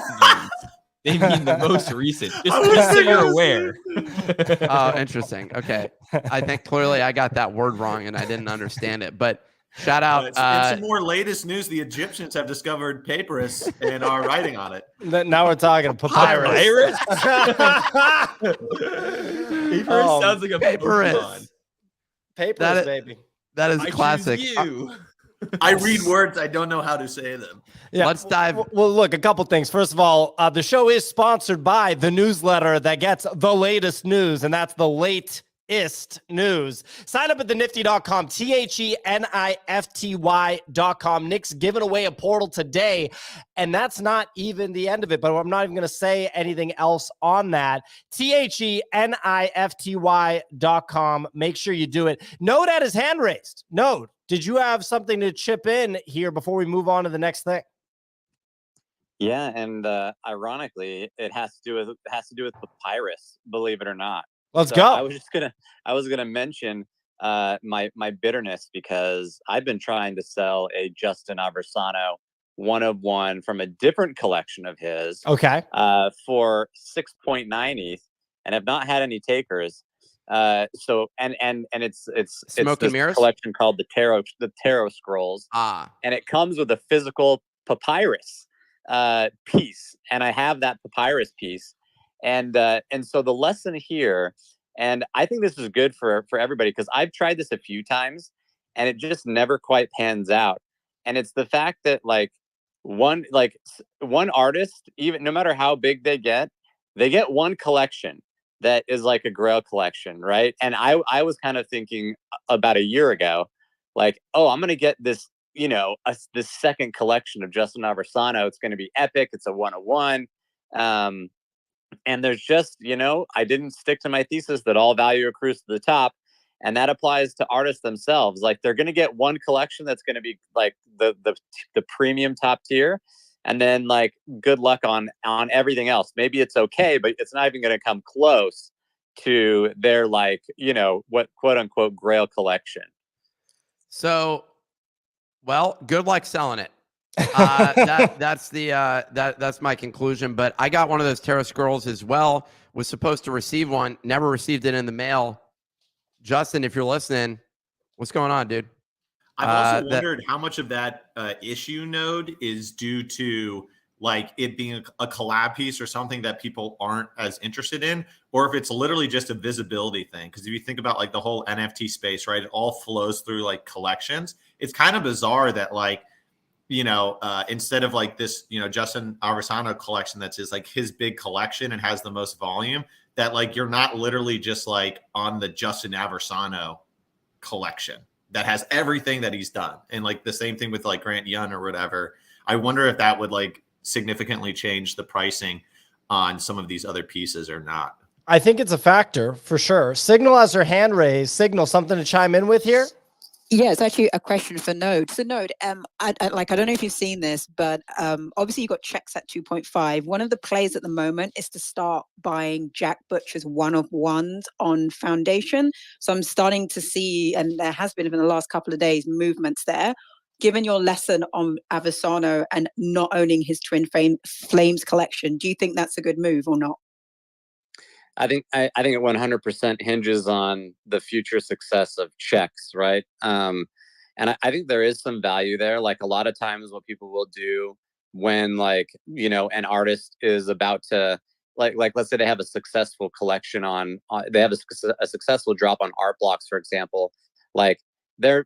They mean the most recent. Just so you're aware. Oh, interesting. Okay. I think clearly I got that word wrong and I didn't understand it. But shout out. It's some more latest news. The Egyptians have discovered papyrus and are writing on it. Now we're talking papyrus. Papyrus sounds like a papyrus. Papyrus, baby. That is classic. I read words. I don't know how to say them. Yeah. Let's dive. Well, look, a couple things. First of all, the show is sponsored by the newsletter that gets the latest news, and that's the Late news. Sign up at thenifty.com, THENIFTY.com. Nick's giving away a portal today, and that's not even the end of it, but I'm not even going to say anything else on that. THENIFTY.com. Make sure you do it. Node had his hand raised. Node, did you have something to chip in here before we move on to the next thing? Yeah, and ironically, it has to do with papyrus, believe it or not. Let's So go. I was gonna mention my bitterness because I've been trying to sell a Justin Aversano 1 of 1 from a different collection of his. Okay. For 6.9 ETH, and have not had any takers. So it's Smoke and this Mirrors collection called the Tarot Scrolls. And it comes with a physical papyrus piece, and I have that papyrus piece. And so the lesson here, and I think this is good for everybody because I've tried this a few times and it just never quite pans out. And it's the fact that one artist, even no matter how big they get one collection that is like a grail collection, right? And I was kind of thinking about a year ago, like, oh, I'm gonna get this, this second collection of Justin Aversano. It's gonna be epic. It's a 1 of 1. And there's just, I didn't stick to my thesis that all value accrues to the top. And that applies to artists themselves. Like they're going to get one collection that's going to be like the premium top tier. And then good luck on everything else. Maybe it's okay, but it's not even going to come close to their what quote unquote grail collection. So, well, good luck selling it. That's my conclusion. But I got one of those Tarot Scrolls as well. Was supposed to receive one, never received it in the mail. Justin, if you're listening, what's going on, dude? I've also wondered how much of that issue node is due to it being a collab piece or something that people aren't as interested in, or if it's literally just a visibility thing. Because if you think about the whole NFT space, right, it all flows through collections. It's kind of bizarre that instead of this, Justin Aversano collection that's his big collection and has the most volume, that you're not literally just on the Justin Aversano collection that has everything that he's done. And the same thing with Grant Yun or whatever. I wonder if that would significantly change the pricing on some of these other pieces or not. I think it's a factor for sure. Signal has her hand raised. Signal, something to chime in with here? Yeah, it's actually a question for Node. So Node, I don't know if you've seen this, but obviously you got checks at 2.5. One of the plays at the moment is to start buying Jack Butcher's 1 of 1s on Foundation. So I'm starting to see, and there has been in the last couple of days, movements there. Given your lesson on Aversano and not owning his Twin Flames collection, do you think that's a good move or not? I think it 100% hinges on the future success of checks, right? And I think there is some value there. A lot of times what people will do when an artist is about to let's say they have a successful collection they have a successful drop on art blocks, for example, there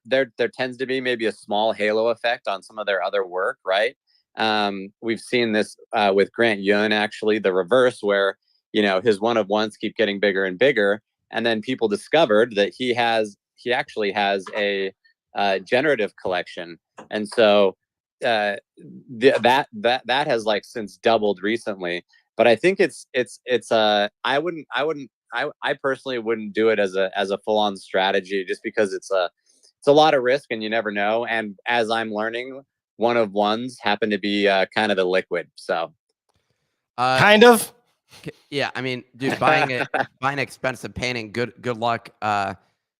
tends to be maybe a small halo effect on some of their other work, right? We've seen this with Grant Yun, actually, the reverse, where his 1 of 1s keep getting bigger and bigger, and then people discovered that he actually has a generative collection, and so that has since doubled recently. But I think it's I personally wouldn't do it as a full-on strategy, just because it's a lot of risk and you never know. And as I'm learning, 1 of 1s happen to be kind of the liquid. So kind of. Yeah, I mean, dude, buying an expensive painting, good luck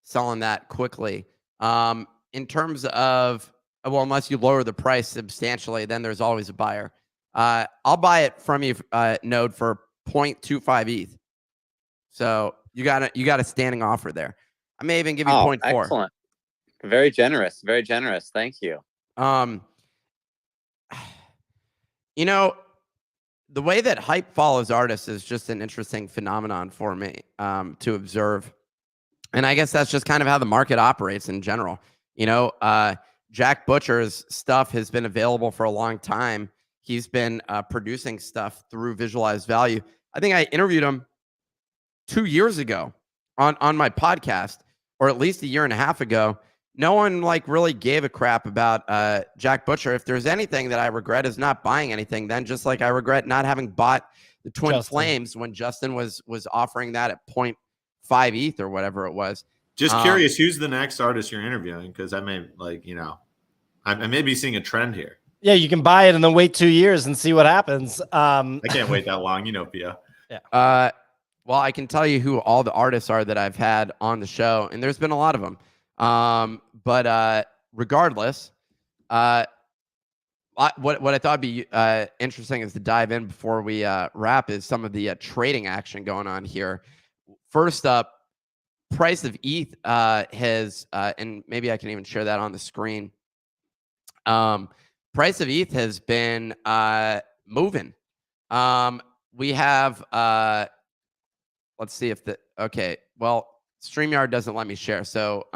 selling that quickly. In terms of, well, unless you lower the price substantially, then there's always a buyer. I'll buy it from you, Node, for 0.25 ETH. So you got a standing offer there. I may even give you 0.4. Excellent. Very generous. Very generous. Thank you. The way that hype follows artists is just an interesting phenomenon for me to observe. And I guess that's just kind of how the market operates in general. Jack Butcher's stuff has been available for a long time. He's been producing stuff through Visualized Value. I think I interviewed him 2 years ago on my podcast, or at least a year and a half ago, no one like really gave a crap about Jack Butcher. If there's anything that I regret is not buying anything, then just like I regret not having bought the Twin Flames when Justin was offering that at 0.5 ETH or whatever it was. Just curious, who's the next artist you're interviewing? Because I may I may be seeing a trend here. Yeah, you can buy it and then wait 2 years and see what happens. I can't wait that long, Pia. Yeah. Well, I can tell you who all the artists are that I've had on the show, and there's been a lot of them. But regardless, what I thought would be interesting is to dive in before we wrap is some of the trading action going on here. First up, price of ETH has, and maybe I can even share that on the screen. Price of ETH has been moving. We have, let's see if okay, well, StreamYard doesn't let me share, so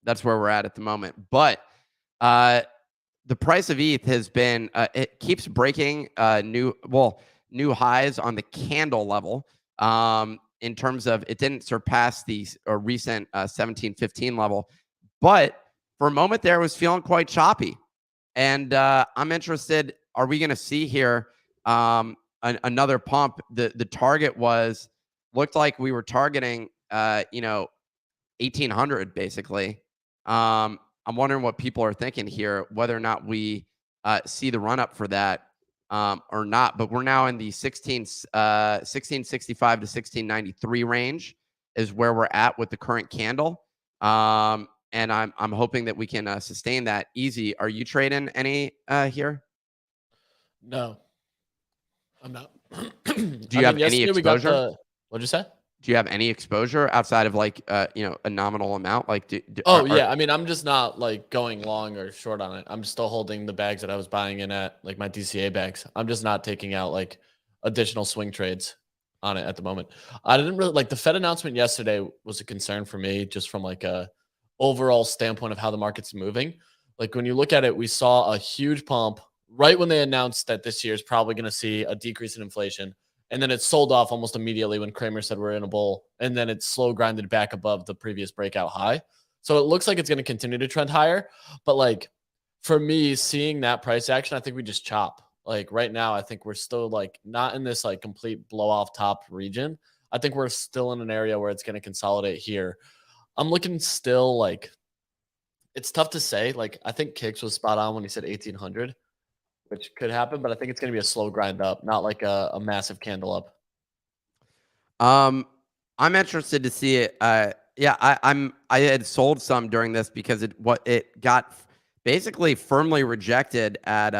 that's where we're at the moment. But the price of ETH has been, it keeps breaking new highs on the candle level. In terms of, it didn't surpass the recent 1715 level, but for a moment there, it was feeling quite choppy. And I'm interested, are we going to see here another pump? The target looked like we were targeting, 1800 basically. I'm wondering what people are thinking here, whether or not we see the run up for that or not. But we're now in the 1665 to 1693 range is where we're at with the current candle. And I'm hoping that we can sustain that. Easy. Are you trading any here? No, I'm not. Do you have any exposure? What'd you say? Do you have any exposure outside of like a nominal amount? Like, I mean, I'm just not like going long or short on it. I'm still holding the bags that I was buying in at, like my DCA bags. I'm just not taking out like additional swing trades on it at the moment. I didn't really like the Fed announcement yesterday was a concern for me just from like a overall standpoint of how the market's moving. Like when you look at it, we saw a huge pump right when they announced that this year is probably going to see a decrease in inflation. And then it sold off almost immediately when Kramer said we're in a bull. And then it slow grinded back above the previous breakout high. So it looks like it's going to continue to trend higher. But like for me, seeing that price action, I think we just chop. Like right now, I think we're still like not in this like complete blow off top region. I think we're still in an area where it's going to consolidate here. I'm looking still like it's tough to say. Like I think Kicks was spot on when he said 1800. Which could happen, but I think it's going to be a slow grind up, not like a massive candle up. I'm interested to see it. I had sold some during this because it got basically firmly rejected at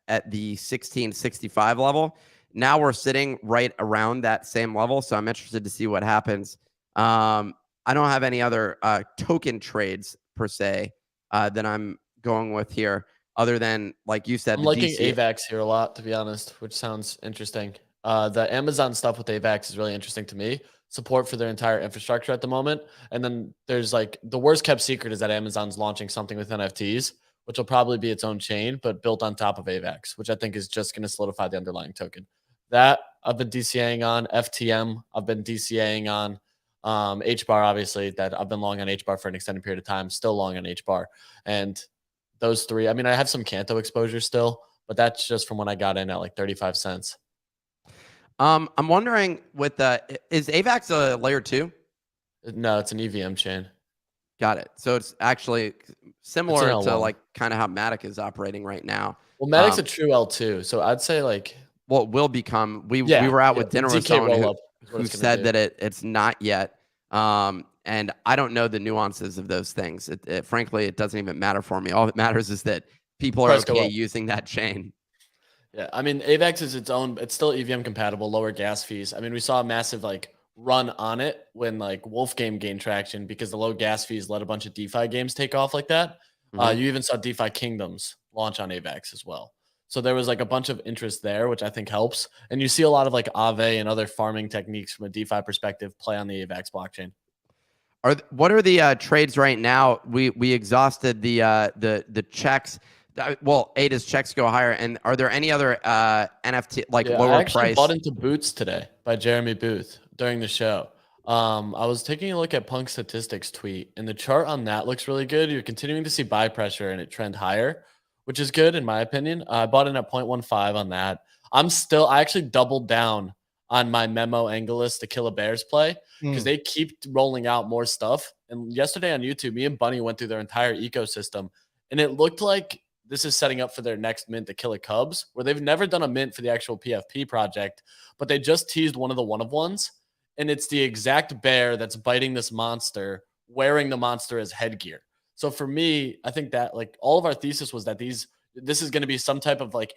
the 1665 level. Now we're sitting right around that same level, so I'm interested to see what happens. I don't have any other token trades per se that I'm going with here. Other than, like you said, I'm liking AVAX here a lot, to be honest, which sounds interesting. The Amazon stuff with AVAX is really interesting to me. Support for their entire infrastructure at the moment. And then there's like the worst kept secret is that Amazon's launching something with NFTs, which will probably be its own chain, but built on top of AVAX, which I think is just going to solidify the underlying token. That I've been DCAing on. FTM, I've been DCAing on. HBAR, obviously, that I've been long on HBAR for an extended period of time, still long on HBAR. And those three, I mean, I have some Kanto exposure still, but that's just from when I got in at like 35 cents. I'm wondering with is AVAX a layer 2? No, it's an EVM chain. Got it. So it's actually similar to like kind of how Matic is operating right now. Well, Matic's a true L2. So I'd say like, well, it will become, we were out with dinner with someone who said that it's not yet. And I don't know the nuances of those things. Frankly, it doesn't even matter for me. All that matters is that people are okay using that chain. Yeah, I mean, AVAX is its own. It's still EVM compatible, lower gas fees. I mean, we saw a massive like run on it when like Wolf Game gained traction because the low gas fees let a bunch of DeFi games take off like that. You even saw DeFi Kingdoms launch on AVAX as well. So there was like a bunch of interest there, which I think helps. And you see a lot of like Aave and other farming techniques from a DeFi perspective play on the AVAX blockchain. What are the trades right now? We exhausted the checks. Well, does checks go higher? And are there any other NFT like lower I actually price? bought into Boots today by Jeremy Booth during the show. I was taking a look at Punk Statistics tweet, and the chart on that looks really good. You're continuing to see buy pressure and it trend higher, which is good in my opinion. I bought in at 0.15 on that. I actually doubled down on my Memo Angelus to Kill a Bears play because they keep rolling out more stuff. And yesterday on YouTube, me and Bunny went through their entire ecosystem, and it looked like this is setting up for their next mint to Kill a Cubs, where they've never done a mint for the actual PFP project, but they just teased one of the one-of-ones. And it's the exact bear that's biting this monster, wearing the monster as headgear. So for me, I think that like all of our thesis was that this is going to be some type of like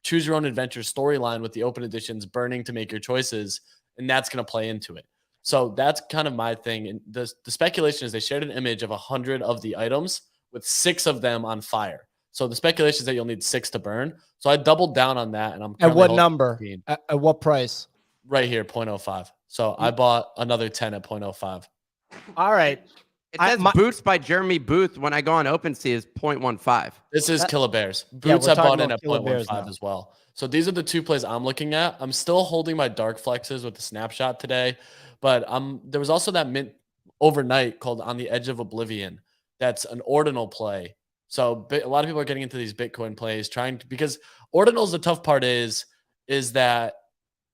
choose your own adventure storyline with the open editions burning to make your choices, and that's going to play into it. So that's kind of my thing. And the speculation is they shared an image of 100 of the items with 6 of them on fire. So the speculation is that you'll need 6 to burn. So I doubled down on that, and I'm at what number? At what price? Right here, 0.05. So I bought another 10 at 0.05. All right. It says Boots by Jeremy Booth when I go on OpenSea is 0.15. This is Killer Bears. Boots I bought in at 0.15 as well. So these are the 2 plays I'm looking at. I'm still holding my dark flexes with the snapshot today, but there was also that mint overnight called On the Edge of Oblivion. That's an ordinal play. So a lot of people are getting into these Bitcoin plays because ordinals, the tough part is that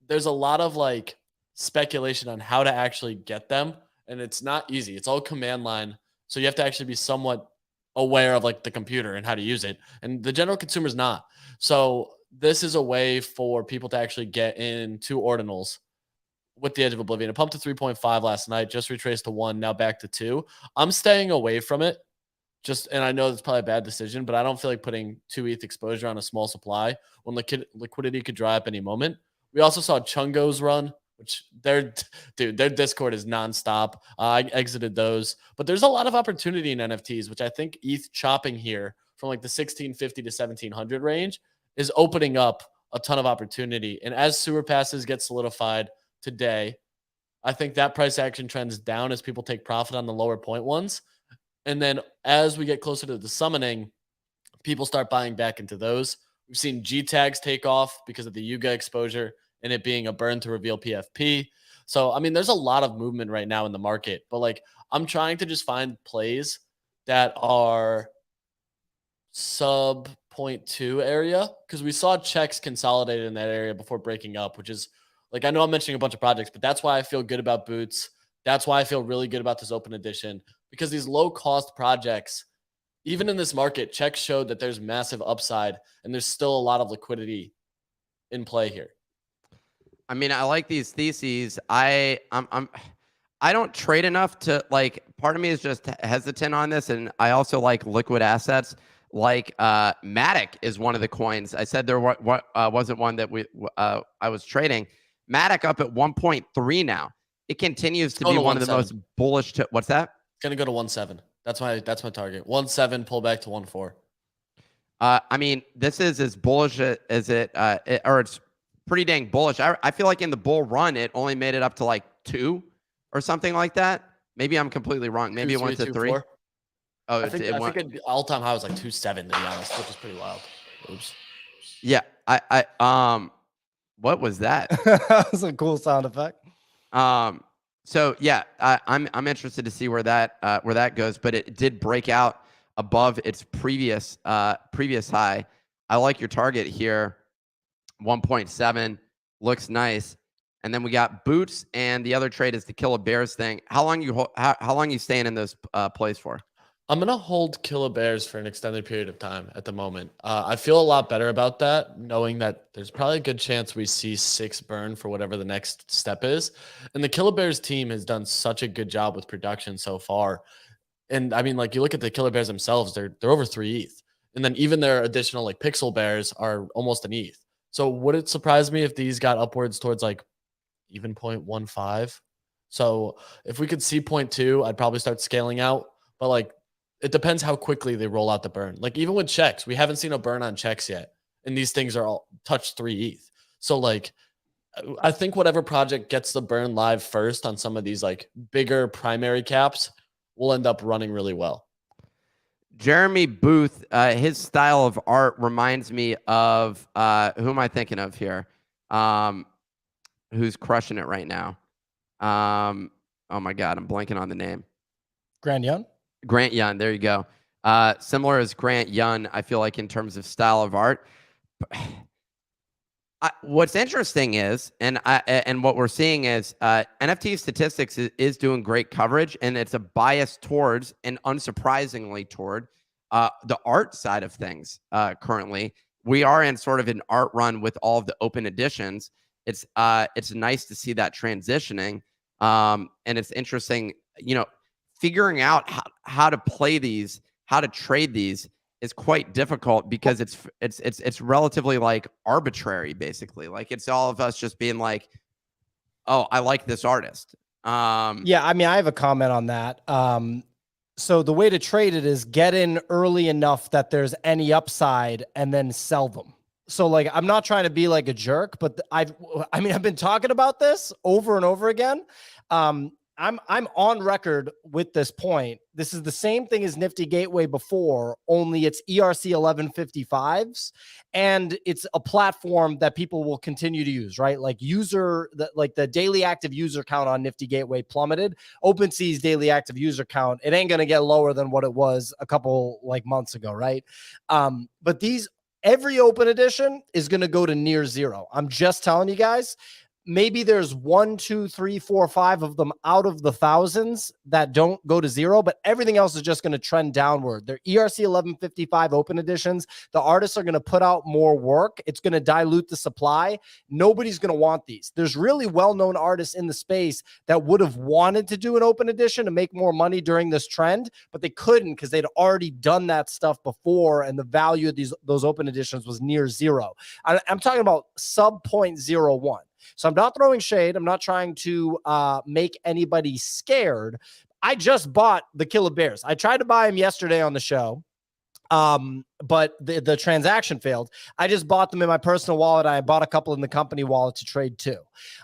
there's a lot of like speculation on how to actually get them, and it's not easy. It's all command line, so you have to actually be somewhat aware of like the computer and how to use it, and the general consumer is not. So this is a way for people to actually get into ordinals with the Edge of Oblivion. It pumped to 3.5 last night, just retraced to 1, now back to 2. I'm staying away from it, and I know it's probably a bad decision, but I don't feel like putting 2 ETH exposure on a small supply when liquidity could dry up any moment. We also saw Chungo's run, which their Discord is nonstop. I exited those, but there's a lot of opportunity in NFTs, which I think ETH chopping here from like the 1650 to 1700 range is opening up a ton of opportunity. And as sewer passes get solidified today, I think that price action trends down as people take profit on the lower point ones. And then as we get closer to the summoning, people start buying back into those. We've seen G tags take off because of the Yuga exposure and it being a burn to reveal PFP. So, I mean, there's a lot of movement right now in the market, but like I'm trying to just find plays that are sub 0.2 area because we saw checks consolidated in that area before breaking up, which is like, I know I'm mentioning a bunch of projects, but that's why I feel good about Boots. That's why I feel really good about this open edition, because these low cost projects, even in this market, checks showed that there's massive upside and there's still a lot of liquidity in play here. I mean, I like these theses. I don't trade enough to like. Part of me is just hesitant on this, and I also like liquid assets. Like Matic is one of the coins. I said there wasn't one that I was trading. Matic up at 1.3 now. It continues to be one of the most bullish. What's that? It's gonna go to 1.7. That's my target. 1.7, pull back to 1.4. I mean, this is as bullish as or it's pretty dang bullish. I feel like in the bull run, it only made it up to like 2 or something like that. Maybe I'm completely wrong. Maybe it went to 3. Oh, I think an all-time high was like 2.7 to be honest, which is pretty wild. Oops. Yeah, what was that? That was a cool sound effect. So yeah, I'm interested to see where that goes, but it did break out above its previous high. I like your target here, 1.7 looks nice, and then we got Boots, and the other trade is the Kill a Bears thing. How long you staying in those plays for? I'm going to hold Kill a Bears for an extended period of time at the moment. I feel a lot better about that, knowing that there's probably a good chance we see 6 burn for whatever the next step is. And the Kill a Bears team has done such a good job with production so far. And I mean, like you look at the Killer Bears themselves, they're over 3 ETH. And then even their additional like Pixel Bears are almost an ETH. So would it surprise me if these got upwards towards like even 0.15? So if we could see 0.2, I'd probably start scaling out. But like, it depends how quickly they roll out the burn. Like even with checks, we haven't seen a burn on checks yet. And these things are all touch 3 ETH. So like, I think whatever project gets the burn live first on some of these like bigger primary caps will end up running really well. Jeremy Booth, his style of art reminds me of who am I thinking of here? Who's crushing it right now? oh my God, I'm blanking on the name. Grant Yun? Grant Yun, there you go. Similar as Grant Yun, I feel like in terms of style of art. What's interesting is, and what we're seeing is NFT statistics is doing great coverage, and it's a bias towards, and unsurprisingly toward, the art side of things. Currently, we are in sort of an art run with all of the open editions. It's nice to see that transitioning, and it's interesting, figuring out how to play these, how to trade these is quite difficult because it's relatively like arbitrary, basically. Like it's all of us just being like, oh, I like this artist. Yeah, I mean, I have a comment on that. So the way to trade it is get in early enough that there's any upside and then sell them. So like, I'm not trying to be like a jerk, but I've been talking about this over and over again. I'm on record with this point. This is the same thing as Nifty Gateway before, only it's ERC 1155s, and it's a platform that people will continue to use, right? Like the daily active user count on Nifty Gateway plummeted. OpenSea's daily active user count, it ain't gonna get lower than what it was a couple like months ago, right? But every open edition is gonna go to near zero. I'm just telling you guys. Maybe there's 1, 2, 3, 4, 5 of them out of the thousands that don't go to zero, but everything else is just going to trend downward. They're ERC 1155 open editions. The artists are going to put out more work. It's going to dilute the supply. Nobody's going to want these. There's really well-known artists in the space that would have wanted to do an open edition to make more money during this trend, but they couldn't because they'd already done that stuff before, and the value of those open editions was near zero. I'm talking about sub 0.01. So I'm not throwing shade. I'm not trying to make anybody scared. I just bought the Killer Bears. I tried to buy them yesterday on the show, but the transaction failed. I just bought them in my personal wallet. I bought a couple in the company wallet to trade too.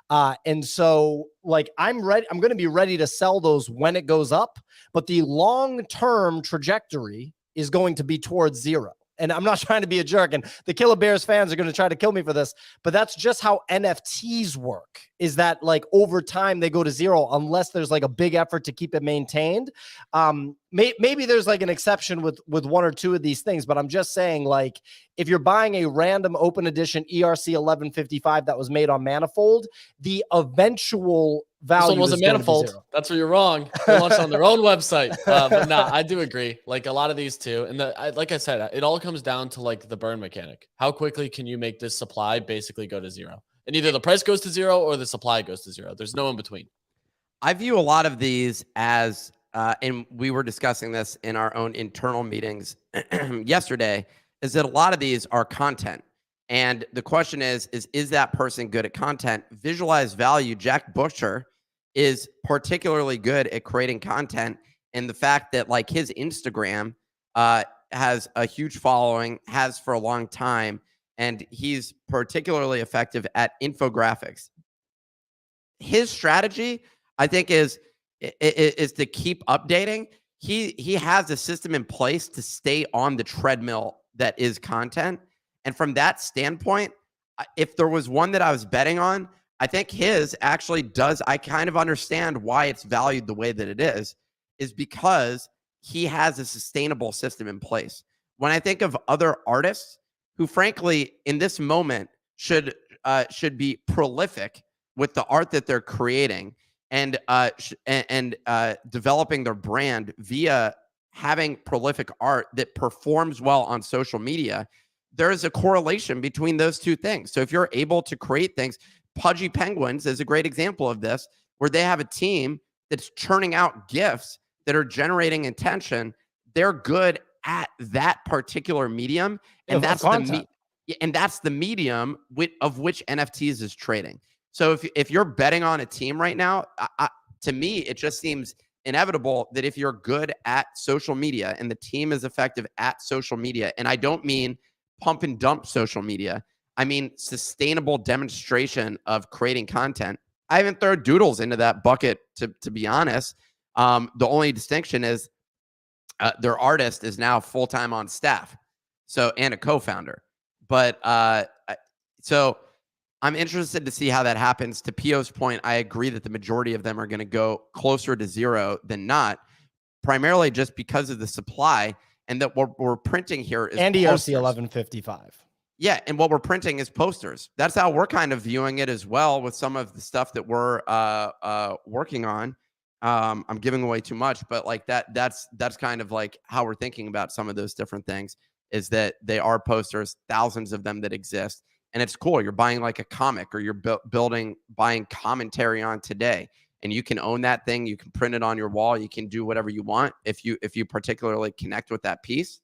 And so like I'm ready. I'm going to be ready to sell those when it goes up, but the long-term trajectory is going to be towards zero. And I'm not trying to be a jerk, and the Killer Bears fans are going to try to kill me for this, but that's just how NFTs work, is that like over time they go to zero unless there's like a big effort to keep it maintained. Maybe there's like an exception with 1 or 2 of these things, but I'm just saying, like, if you're buying a random open edition ERC 1155 that was made on Manifold, the eventual value this one was a Manifold. That's where you're wrong. They launched on their own website. But no, I do agree. Like a lot of these too. And like I said, it all comes down to like the burn mechanic. How quickly can you make this supply basically go to zero? And either the price goes to zero or the supply goes to zero. There's no in between. I view a lot of these as, and we were discussing this in our own internal meetings yesterday, is that a lot of these are content. And the question is that person good at content? Visualize Value, Jack Busher, is particularly good at creating content. And the fact that like his Instagram has a huge following, has for a long time, and he's particularly effective at infographics. His strategy, I think, is to keep updating. He has a system in place to stay on the treadmill that is content. And from that standpoint, if there was one that I was betting on, I think his actually does. I kind of understand why it's valued the way that it is because he has a sustainable system in place. When I think of other artists who, frankly, in this moment should be prolific with the art that they're creating and developing their brand via having prolific art that performs well on social media, there is a correlation between those two things. So if you're able to create things, Pudgy Penguins is a great example of this, where they have a team that's churning out GIFs that are generating attention. They're good at that particular medium, and that's the medium of which NFTs is trading. So if you're betting on a team right now, to me, it just seems inevitable that if you're good at social media and the team is effective at social media, and I don't mean pump and dump social media, I mean sustainable demonstration of creating content. I haven't thrown Doodles into that bucket, to be honest. The only distinction is their artist is now full-time on staff, and a co-founder. But so I'm interested to see how that happens. To Pio's point, I agree that the majority of them are going to go closer to zero than not, primarily just because of the supply, and that what we're printing here is and ERC posters. 1155. Yeah, and what we're printing is posters. That's how we're kind of viewing it as well with some of the stuff that we're working on. I'm giving away too much, but like that's kind of like how we're thinking about some of those different things, is that they are posters, thousands of them that exist. And it's cool. You're buying like a comic, or you're buying commentary on today, and you can own that thing. You can print it on your wall. You can do whatever you want. If you particularly connect with that piece,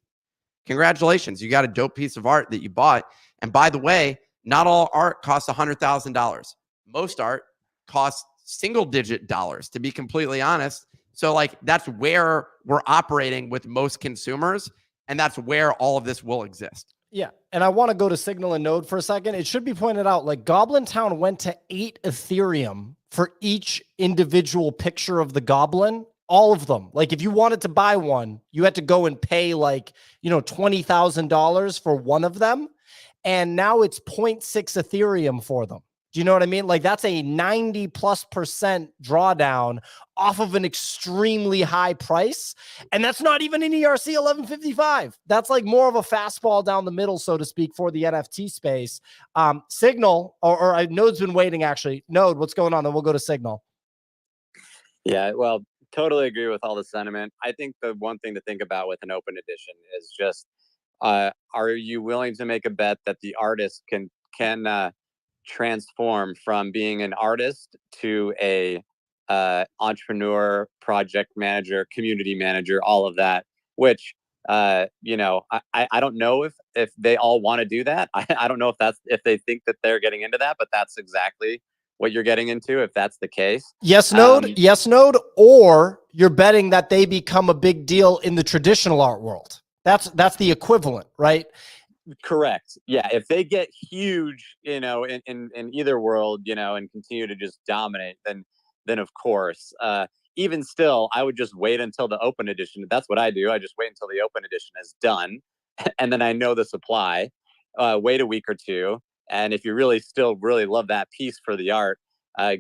congratulations. You got a dope piece of art that you bought. And by the way, not all art costs $100,000. Most art costs single-digit dollars, to be completely honest. So like that's where we're operating with most consumers, and that's where all of this will exist. Yeah, and I want to go to Signal and Node for a second. It should be pointed out, like Goblin Town went to 8 Ethereum for each individual picture of the goblin, all of them. Like if you wanted to buy one, you had to go and pay like, $20,000 for one of them. And now it's 0.6 Ethereum for them. Do you know what I mean? Like that's a 90+% drawdown off of an extremely high price. And that's not even an ERC 1155. That's like more of a fastball down the middle, so to speak, for the NFT space. Signal, or Node's been waiting actually. Node, what's going on? Then we'll go to Signal. Yeah, well, totally agree with all the sentiment. I think the one thing to think about with an open edition is just, are you willing to make a bet that the artist can transform from being an artist to a entrepreneur, project manager, community manager, all of that, which I don't know if they all want to do that. I don't know if they think that they're getting into that, but that's exactly what you're getting into if that's the case. Yes, Node, or you're betting that they become a big deal in the traditional art world. That's the equivalent, right? Correct. Yeah. If they get huge, in either world, and continue to just dominate, then of course, even still, I would just wait until the open edition. That's what I do. I just wait until the open edition is done. And then I know the supply, wait a week or two. And if you really love that piece for the art,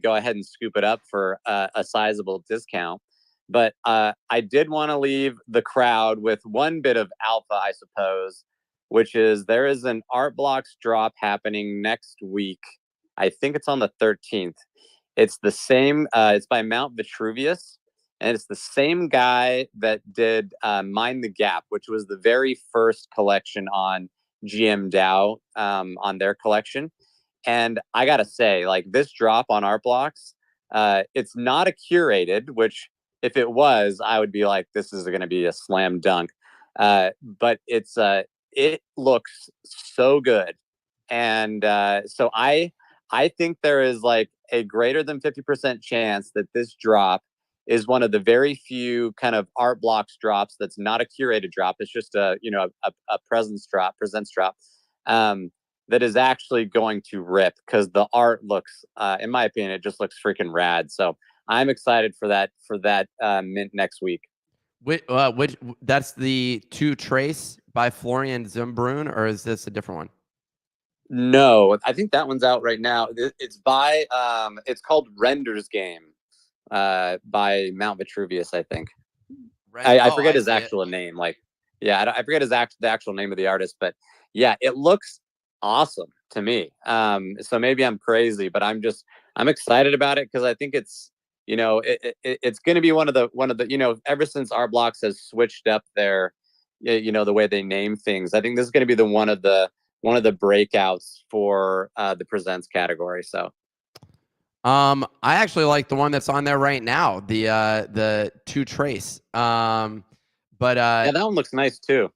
go ahead and scoop it up for a sizable discount. But I did want to leave the crowd with one bit of alpha, I suppose, which is there is an Art Blocks drop happening next week. I think it's on the 13th. It's the same, it's by Mount Vitruvius, and it's the same guy that did Mind the Gap, which was the very first collection on GM DAO, on their collection. And I gotta say, like, this drop on Art Blocks, it's not a curated, which if it was, I would be like, this is going to be a slam dunk. But it looks so good. And so I think there is like a greater than 50% chance that this drop is one of the very few kind of Art Blocks drops that's not a curated drop. It's just a presence drop that is actually going to rip, because the art looks, in my opinion, it just looks freaking rad. So I'm excited for that mint next week. Which that's the Two Trace by Florian Zimbrun, or is this a different one? No, I think that one's out right now. It's by it's called Render's Game, by Mount Vitruvius, I think. I forget his actual name. Like, yeah, I forget the actual name of the artist, but yeah, it looks awesome to me. So maybe I'm crazy, but I'm excited about it, because I think it's, it's going to be one of the ever since Art Blocks has switched up their, the way they name things, I think this is going to be one of the breakouts for the presents category. So I actually like the one that's on there right now, the Two Trace. Yeah, that one looks nice too.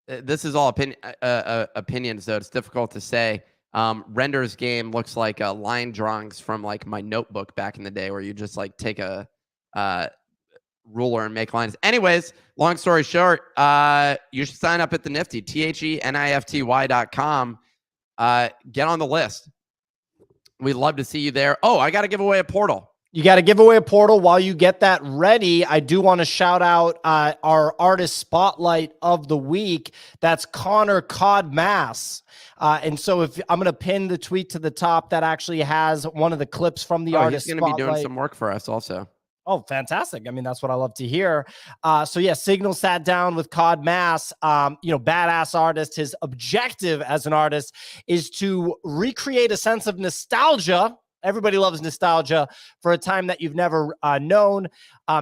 This is all opinions, though. It's difficult to say. Render's Game looks like line drawings from like my notebook back in the day, where you just like take a ruler and make lines. Anyways, long story short, you should sign up at the Nifty, THENIFTY.com. Get on the list. We'd love to see you there. Oh, I got to give away a portal. You got to give away a portal. While you get that ready, I do want to shout out our artist spotlight of the week. That's Connor Codmass. And so if I'm going to pin the tweet to the top that actually has one of the clips from the artist he's going to be doing some work for us also. Oh, fantastic. I mean, that's what I love to hear. So yeah, Signal sat down with Codmass, badass artist. His objective as an artist is to recreate a sense of nostalgia. Everybody loves nostalgia for a time that you've never known.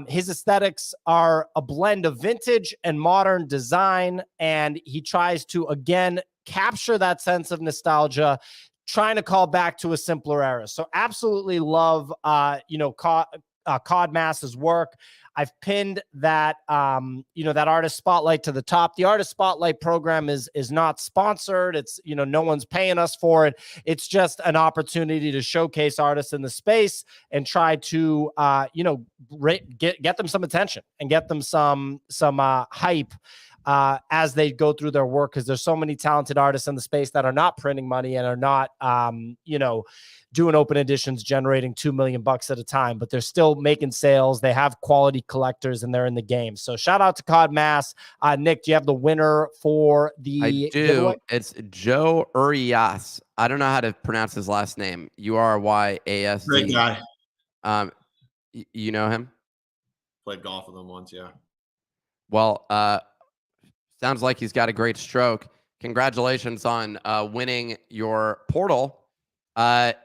His aesthetics are a blend of vintage and modern design, and he tries to, again, capture that sense of nostalgia, trying to call back to a simpler era. So absolutely love, Codmass's work. I've pinned that, that artist spotlight to the top. The artist spotlight program is not sponsored. It's, no one's paying us for it. It's just an opportunity to showcase artists in the space and try to, get them some attention and get them some hype as they go through their work. Cause there's so many talented artists in the space that are not printing money and are not, doing open editions, generating $2 million at a time, but they're still making sales. They have quality collectors and they're in the game. So shout out to Codmass. Nick, do you have the winner for the I do. giveaway? It's Joe Urias. I don't know how to pronounce his last name. Uryasd. Great guy. You know him? Played golf with him once, yeah. Well, sounds like he's got a great stroke. Congratulations on winning your portal.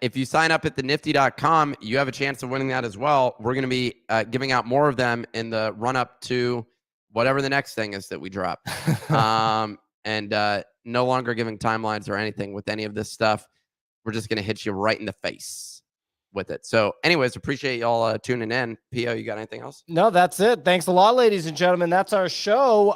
If you sign up at thenifty.com, you have a chance of winning that as well. We're going to be giving out more of them in the run up to whatever the next thing is that we drop. And no longer giving timelines or anything with any of this stuff. We're just going to hit you right in the face with it. So anyways, appreciate y'all tuning in. Pio, you got anything else? No, that's it. Thanks a lot, ladies and gentlemen. That's our show.